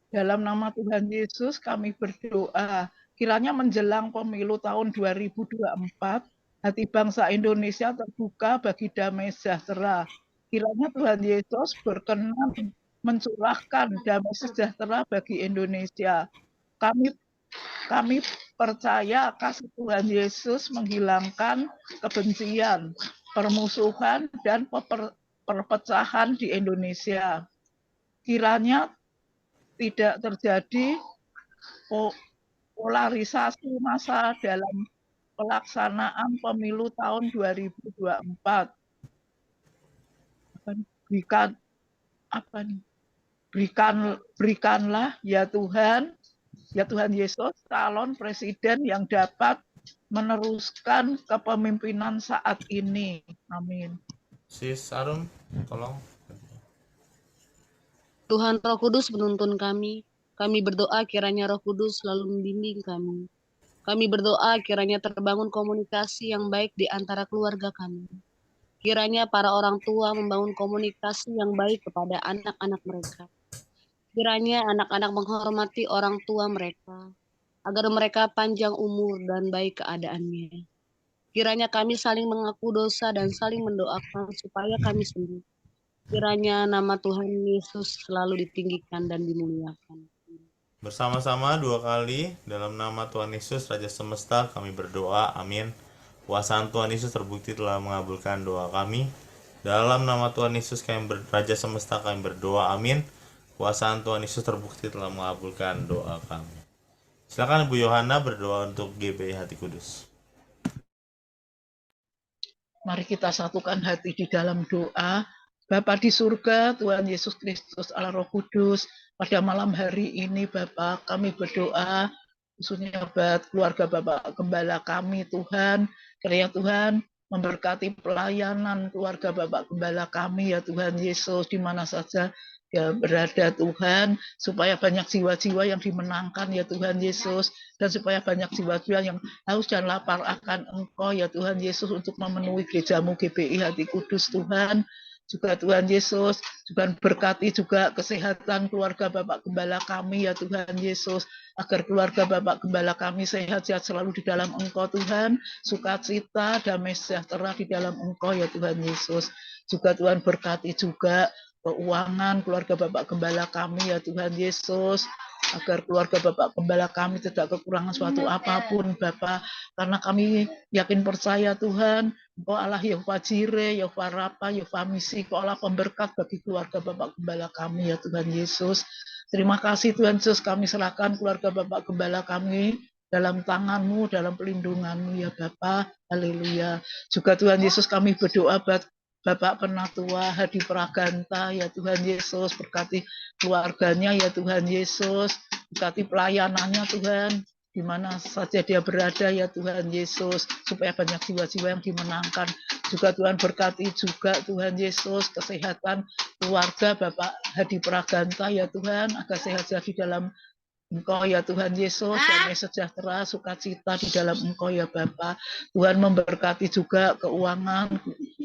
Dalam nama Tuhan Yesus kami berdoa, kiranya menjelang pemilu tahun 2024, hati bangsa Indonesia terbuka bagi damai sejahtera. Kiranya Tuhan Yesus berkenan mencurahkan damai sejahtera bagi Indonesia. Kami percaya kasih Tuhan Yesus menghilangkan kebencian, permusuhan, dan perpecahan di Indonesia. Kiranya tidak terjadi polarisasi massa dalam pelaksanaan pemilu tahun 2024. Berikanlah ya Tuhan Yesus calon presiden yang dapat meneruskan kepemimpinan saat ini. Amin. Sis Arum, tolong. Tuhan Roh Kudus menuntun kami. Kami berdoa kiranya Roh Kudus selalu membimbing kami. Kami berdoa kiranya terbangun komunikasi yang baik di antara keluarga kami. Kiranya para orang tua membangun komunikasi yang baik kepada anak-anak mereka. Kiranya anak-anak menghormati orang tua mereka, agar mereka panjang umur dan baik keadaannya. Kiranya kami saling mengaku dosa dan saling mendoakan supaya kami sembuh. Kiranya nama Tuhan Yesus selalu ditinggikan dan dimuliakan. Bersama-sama dua kali, dalam nama Tuhan Yesus Raja Semesta kami berdoa, amin. Kuasaan Tuhan Yesus terbukti telah mengabulkan doa kami. Dalam nama Tuhan Yesus Raja Semesta kami berdoa, amin. Kuasaan Tuhan Yesus terbukti telah mengabulkan doa kami. Silakan Ibu Yohana berdoa untuk GBI Hati Kudus. Mari kita satukan hati di dalam doa. Bapa di surga, Tuhan Yesus Kristus, Allah Roh Kudus, pada malam hari ini Bapa, kami berdoa, khususnya buat keluarga Bapak Gembala kami, Tuhan, kiranya Tuhan memberkati pelayanan keluarga Bapak Gembala kami, ya Tuhan Yesus, di mana saja ya berada Tuhan, supaya banyak jiwa-jiwa yang dimenangkan ya Tuhan Yesus, dan supaya banyak jiwa-jiwa yang haus dan lapar akan Engkau ya Tuhan Yesus, untuk memenuhi gerejamu GBI Hati Kudus Tuhan. Juga Tuhan Yesus, juga berkati juga kesehatan keluarga Bapak Gembala kami ya Tuhan Yesus, agar keluarga Bapak Gembala kami sehat-sehat selalu di dalam Engkau Tuhan, sukacita, damai sejahtera di dalam Engkau ya Tuhan Yesus. Juga Tuhan berkati juga keuangan keluarga Bapak Gembala kami ya Tuhan Yesus, agar keluarga Bapak Gembala kami tidak kekurangan suatu apapun Bapak, karena kami yakin percaya Tuhan, Engkau Allah Yehova Jireh, Yehova Rafa, Yehova Misi, Engkau Allah pemberkat bagi keluarga Bapak Gembala kami ya Tuhan Yesus. Terima kasih Tuhan Yesus, kami serahkan keluarga Bapak Gembala kami dalam tangan-Mu, dalam pelindungan-Mu ya Bapak. Haleluya. Juga Tuhan Yesus kami berdoa buat Bapak Penatua Hadi Praganta ya Tuhan Yesus, berkati keluarganya ya Tuhan Yesus, berkati pelayanannya Tuhan, di mana saja dia berada ya Tuhan Yesus, supaya banyak jiwa-jiwa yang dimenangkan. Juga Tuhan berkati juga Tuhan Yesus kesehatan keluarga Bapak Hadi Praganta ya Tuhan, agar sehat-sehat di dalam Engkau ya Tuhan Yesus, damai sejahtera, sukacita di dalam Engkau ya Bapa. Tuhan memberkati juga keuangan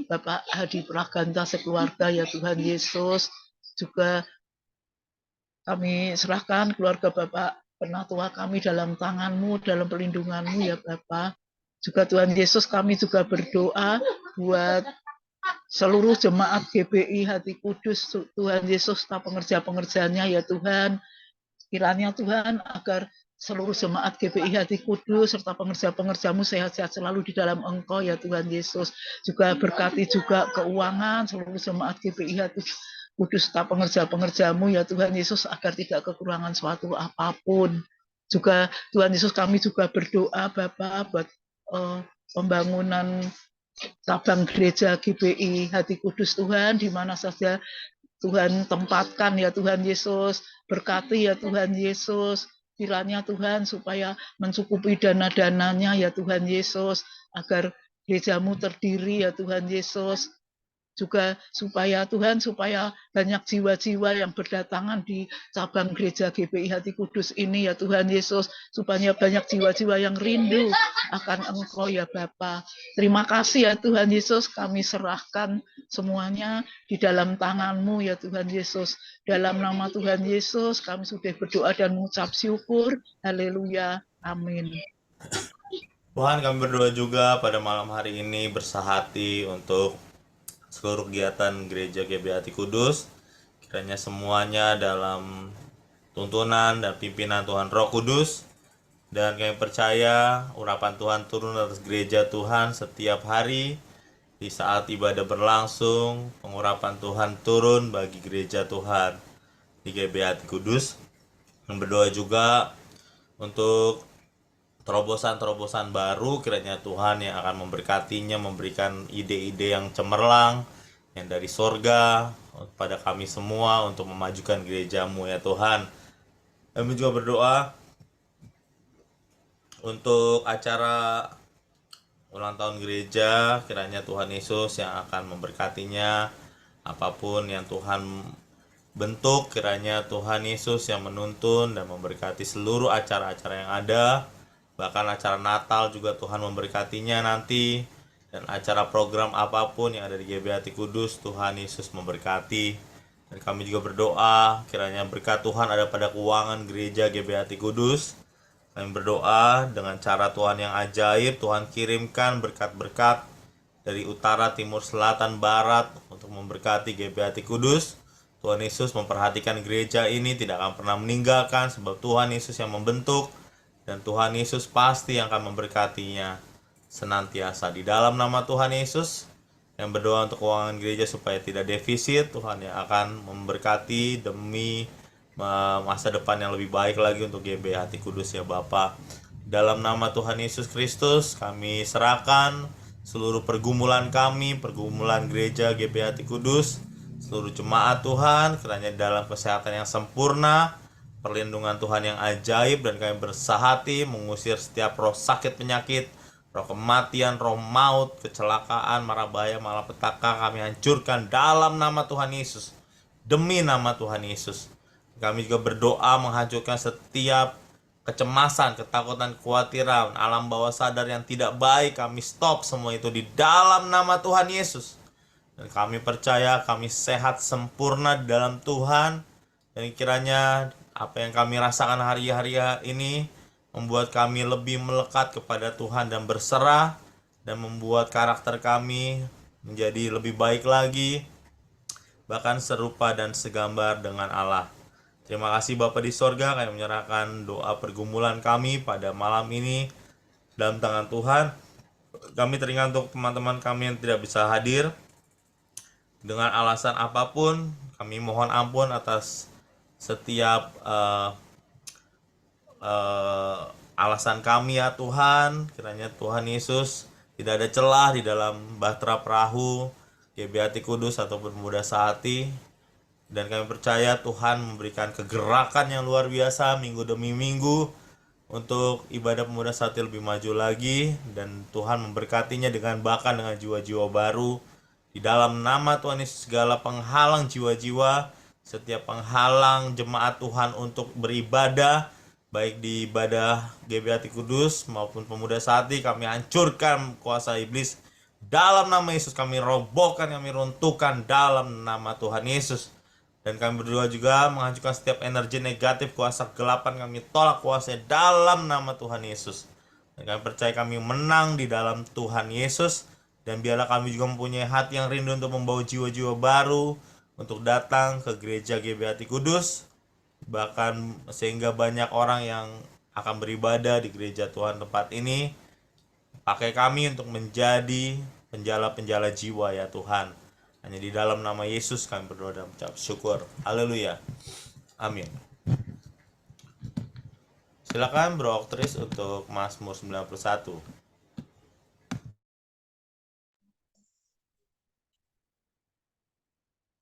Bapak Hadi Praganta sekeluarga ya Tuhan Yesus. Juga kami serahkan keluarga Bapak penatua kami dalam tangan-Mu, dalam perlindungan-Mu ya Bapa. Juga Tuhan Yesus kami juga berdoa buat seluruh jemaat GBI Hati Kudus, Tuhan Yesus, pengerja-pengerjanya ya Tuhan. Kiranya Tuhan agar seluruh jemaat GBI Hati Kudus serta pengerja-pengerjamu sehat-sehat selalu di dalam Engkau ya Tuhan Yesus. Juga berkati juga keuangan seluruh jemaat GBI Hati Kudus serta pengerja-pengerjamu ya Tuhan Yesus agar tidak kekurangan suatu apapun. Juga Tuhan Yesus kami juga berdoa Bapa buat pembangunan cabang gereja GBI Hati Kudus Tuhan di mana saja Tuhan tempatkan ya Tuhan Yesus, berkati ya Tuhan Yesus, kiranya Tuhan supaya mencukupi dana-dananya ya Tuhan Yesus, agar gerejamu terdiri ya Tuhan Yesus, juga supaya Tuhan, supaya banyak jiwa-jiwa yang berdatangan di cabang gereja GBI Hati Kudus ini ya Tuhan Yesus, supaya banyak jiwa-jiwa yang rindu akan Engkau ya Bapa. Terima kasih ya Tuhan Yesus, kami serahkan semuanya di dalam tangan-Mu ya Tuhan Yesus. Dalam nama Tuhan Yesus kami sudah berdoa dan mengucap syukur. Haleluya. Amin. Tuhan, kami berdoa juga pada malam hari ini bersahati untuk seluruh kegiatan gereja GBI Hati Kudus. Kiranya semuanya dalam tuntunan dan pimpinan Tuhan Roh Kudus. Dan kami percaya urapan Tuhan turun atas gereja Tuhan setiap hari. Di saat ibadah berlangsung, pengurapan Tuhan turun bagi gereja Tuhan di GBI Hati Kudus. Dan berdoa juga untuk terobosan-terobosan baru, kiranya Tuhan yang akan memberkatinya, memberikan ide-ide yang cemerlang yang dari sorga pada kami semua untuk memajukan gereja-Mu ya Tuhan. Kami juga berdoa untuk acara ulang tahun gereja, kiranya Tuhan Yesus yang akan memberkatinya, apapun yang Tuhan bentuk, kiranya Tuhan Yesus yang menuntun dan memberkati seluruh acara-acara yang ada. Bahkan acara Natal juga Tuhan memberkatinya nanti. Dan acara program apapun yang ada di GBI Hati Kudus, Tuhan Yesus memberkati. Dan kami juga berdoa, kiranya berkat Tuhan ada pada keuangan gereja GBI Hati Kudus. Kami berdoa dengan cara Tuhan yang ajaib, Tuhan kirimkan berkat-berkat dari utara, timur, selatan, barat untuk memberkati GBI Hati Kudus. Tuhan Yesus memperhatikan gereja ini, tidak akan pernah meninggalkan sebab Tuhan Yesus yang membentuk. Dan Tuhan Yesus pasti yang akan memberkatinya senantiasa. Di dalam nama Tuhan Yesus, yang berdoa untuk keuangan gereja supaya tidak defisit, Tuhan yang akan memberkati demi masa depan yang lebih baik lagi untuk GBI Hati Kudus ya Bapa. Dalam nama Tuhan Yesus Kristus, kami serahkan seluruh pergumulan kami, pergumulan gereja GBI Hati Kudus, seluruh jemaat Tuhan, kiranya dalam kesehatan yang sempurna, perlindungan Tuhan yang ajaib, dan kami bersahati mengusir setiap roh sakit penyakit, roh kematian, roh maut, kecelakaan, mara bahaya, malapetaka kami hancurkan dalam nama Tuhan Yesus. Demi nama Tuhan Yesus, kami juga berdoa menghancurkan setiap kecemasan, ketakutan, kekhawatiran, alam bawah sadar yang tidak baik. Kami stop semua itu di dalam nama Tuhan Yesus. Dan kami percaya kami sehat sempurna di dalam Tuhan. Dan kiranya apa yang kami rasakan hari-hari ini membuat kami lebih melekat kepada Tuhan dan berserah, dan membuat karakter kami menjadi lebih baik lagi, bahkan serupa dan segambar dengan Allah. Terima kasih Bapa di sorga, kami menyerahkan doa pergumulan kami pada malam ini dalam tangan Tuhan. Kami teringat untuk teman-teman kami yang tidak bisa hadir dengan alasan apapun. Kami mohon ampun atas setiap alasan kami ya Tuhan. Kiranya Tuhan Yesus tidak ada celah di dalam bahtera perahu GBI Hati Kudus ataupun Pemuda Sehati. Dan kami percaya Tuhan memberikan kegerakan yang luar biasa minggu demi minggu. untuk ibadah pemuda saat lebih maju lagi, dan Tuhan memberkatinya bahkan dengan jiwa-jiwa baru. Di dalam nama Tuhan Yesus, segala penghalang jiwa-jiwa, setiap penghalang jemaat Tuhan untuk beribadah, baik di ibadah GBHT Kudus maupun pemuda sati, kami hancurkan kuasa iblis dalam nama Yesus. Kami robohkan, kami runtuhkan dalam nama Tuhan Yesus. Dan kami berdua juga menghancurkan setiap energi negatif, kuasa kegelapan, kami tolak kuasanya dalam nama Tuhan Yesus. Dan kami percaya kami menang di dalam Tuhan Yesus. Dan biarlah kami juga mempunyai hati yang rindu untuk membawa jiwa-jiwa baru untuk datang ke gereja GBHT Kudus. Bahkan sehingga banyak orang yang akan beribadah di gereja Tuhan tempat ini. Pakai kami untuk menjadi penjala-penjala jiwa ya Tuhan. Hanya di dalam nama Yesus kami berdoa dan mengucap syukur. Haleluya. Amin. Silakan Bro Oktris untuk Mazmur 91.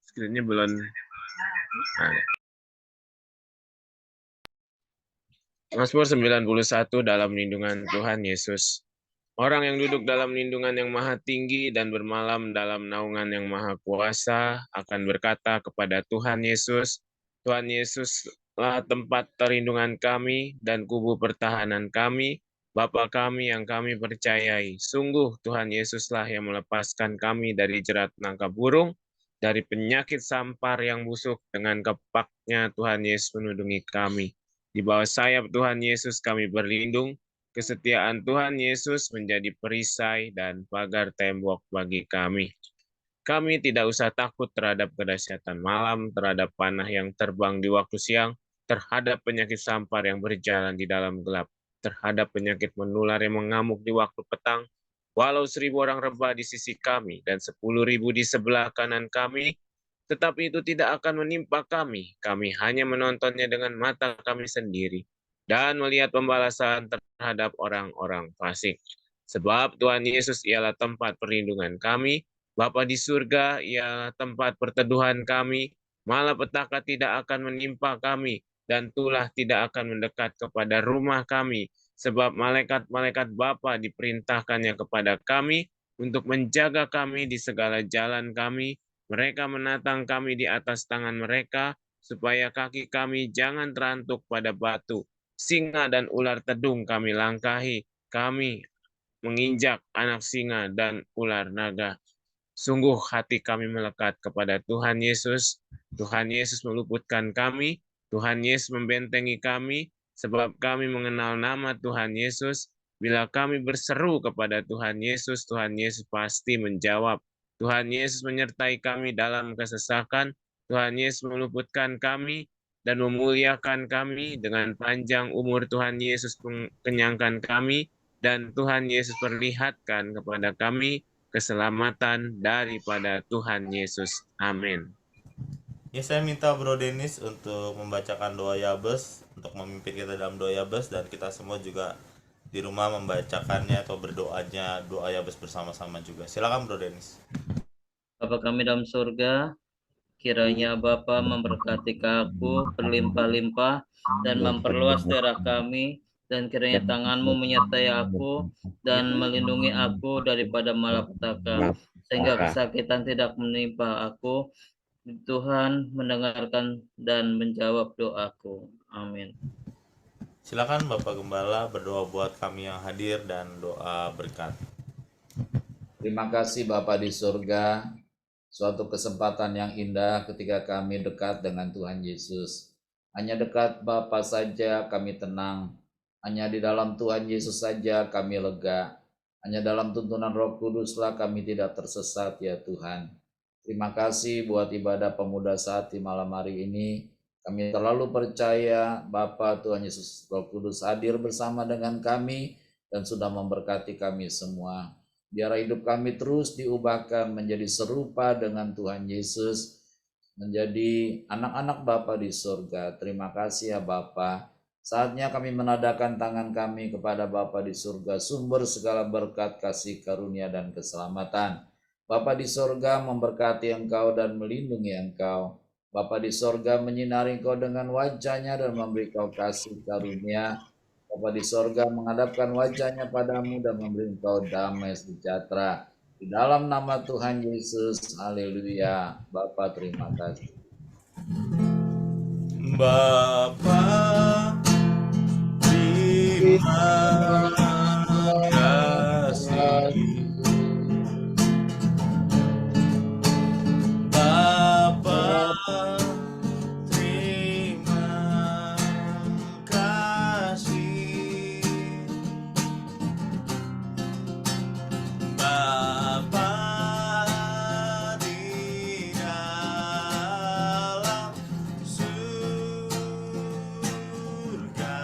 Screen-nya belum ada. Mazmur 91 dalam lindungan Tuhan Yesus. Orang yang duduk dalam lindungan yang maha tinggi dan bermalam dalam naungan yang maha kuasa akan berkata kepada Tuhan Yesus, Tuhan Yesuslah tempat perlindungan kami dan kubu pertahanan kami, Bapa kami yang kami percayai. Sungguh Tuhan Yesuslah yang melepaskan kami dari jerat nangkap burung, dari penyakit sampar yang busuk. Dengan kepaknya Tuhan Yesus melindungi kami. Di bawah sayap Tuhan Yesus kami berlindung. Kesetiaan Tuhan Yesus menjadi perisai dan pagar tembok bagi kami. Kami tidak usah takut terhadap kedahsyatan malam, terhadap panah yang terbang di waktu siang, terhadap penyakit sampar yang berjalan di dalam gelap, terhadap penyakit menular yang mengamuk di waktu petang. Walau 1.000 orang rebah di sisi kami dan 10.000 di sebelah kanan kami, tetapi itu tidak akan menimpa kami. Kami hanya menontonnya dengan mata kami sendiri dan melihat pembalasan terhadap orang-orang fasik. Sebab Tuhan Yesus ialah tempat perlindungan kami, Bapa di surga ialah tempat perteduhan kami, malapetaka tidak akan menimpa kami, dan tulah tidak akan mendekat kepada rumah kami, sebab malaikat-malaikat Bapa diperintahkannya kepada kami untuk menjaga kami di segala jalan kami. Mereka menatang kami di atas tangan mereka, supaya kaki kami jangan terantuk pada batu. Singa dan ular tedung kami langkahi, kami menginjak anak singa dan ular naga. Sungguh hati kami melekat kepada Tuhan Yesus. Tuhan Yesus meluputkan kami, Tuhan Yesus membentengi kami, sebab kami mengenal nama Tuhan Yesus. Bila kami berseru kepada Tuhan Yesus pasti menjawab. Tuhan Yesus menyertai kami dalam kesesakan, Tuhan Yesus meluputkan kami dan memuliakan kami. Dengan panjang umur Tuhan Yesus kenyangkan kami, dan Tuhan Yesus perlihatkan kepada kami keselamatan daripada Tuhan Yesus. Amin. Ya, saya minta Bro Dennis untuk membacakan doa Yabes, untuk memimpin kita dalam doa Yabes, dan kita semua juga di rumah membacakannya atau berdoanya doa Yabes bersama-sama juga. Silakan Bro Dennis. Bapa kami dalam surga, kiranya Bapa memberkati aku berlimpah-limpah dan memperluas daerah kami, dan kiranya tangan-Mu menyertai aku dan melindungi aku daripada malapetaka, sehingga kesakitan tidak menimpa aku. Tuhan mendengarkan dan menjawab doaku. Amin. Silakan Bapak Gembala berdoa buat kami yang hadir dan doa berkat. Terima kasih Bapa di surga, suatu kesempatan yang indah ketika kami dekat dengan Tuhan Yesus. Hanya dekat Bapa saja kami tenang, hanya di dalam Tuhan Yesus saja kami lega, hanya dalam tuntunan Roh Kuduslah kami tidak tersesat ya Tuhan. Terima kasih buat ibadah pemuda sati malam hari ini. Kami terlalu percaya Bapa Tuhan Yesus Roh Kudus hadir bersama dengan kami dan sudah memberkati kami semua. Biar hidup kami terus diubahkan menjadi serupa dengan Tuhan Yesus, menjadi anak-anak Bapa di surga. Terima kasih ya Bapa. Saatnya kami menadahkan tangan kami kepada Bapa di surga, sumber segala berkat, kasih karunia dan keselamatan. Bapa di surga memberkati engkau dan melindungi engkau. Bapa di surga menyinari engkau dengan wajahnya dan memberi kau kasih karunia. Bapa di sorga menghadapkan wajahnya padamu dan memberi engkau damai sejahtera. Di dalam nama Tuhan Yesus, haleluya. Bapa terima kasih. Bapa, terima kasih. Bapa, terima kasih. Bapa di dalam surga,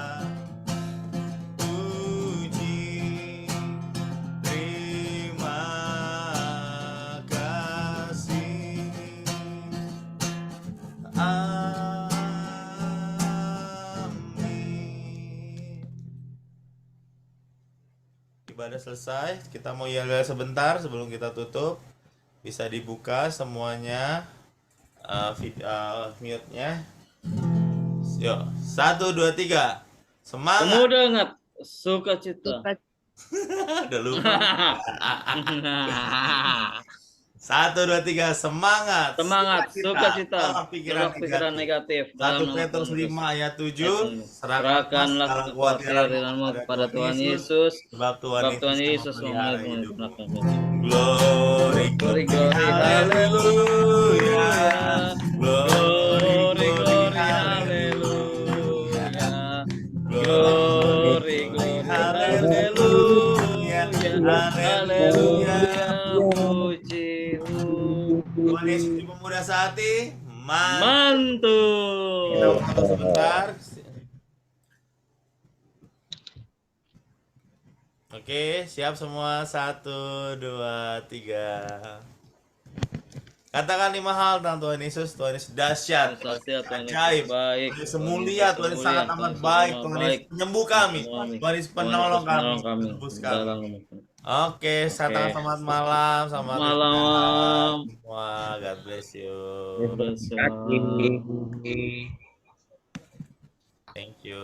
puji terima kasih. Amin. Ibadah selesai, kita mau yel sebentar sebelum kita tutup. Bisa dibuka semuanya mute-nya. Yuk, 1, 2, 3. Semangat. Pemuda ingat sukacita. Udah lupa. 1, 2, 3. Semangat. Semangat, sukacita, Tolak pikiran pikiran negatif. 1 Petrus 5 ayat 7. Serahkanlah kekhawatiranmu kepada Tuhan Yesus, Sebab sebab Tuhan Yesus memelihara memelihara hidupmu. hidupmu. Glory, Glory, glory, haleluya. Glory, glory, haleluya. Glory, glory, haleluya. Haleluya, puji. Tuhan Yesus di pemuda sehati. Kita Mantul. foto sebentar. Oke, siap semua. 1, 2, 3. Katakan 5 hal tentang Tuhan Yesus. Tuhan Yesus dahsyat, Tuhan Yesus ajaib, Baik. Tuhan Yesus mulia, Tuhan Yesus sangat amat baik, Tuhan Yesus penyembuh kami, Tuhan Yesus penolong kami, penebus kami. Oke, katakan selamat malam, selamat Malam. semua. God bless you. Terima kasih. Thank you.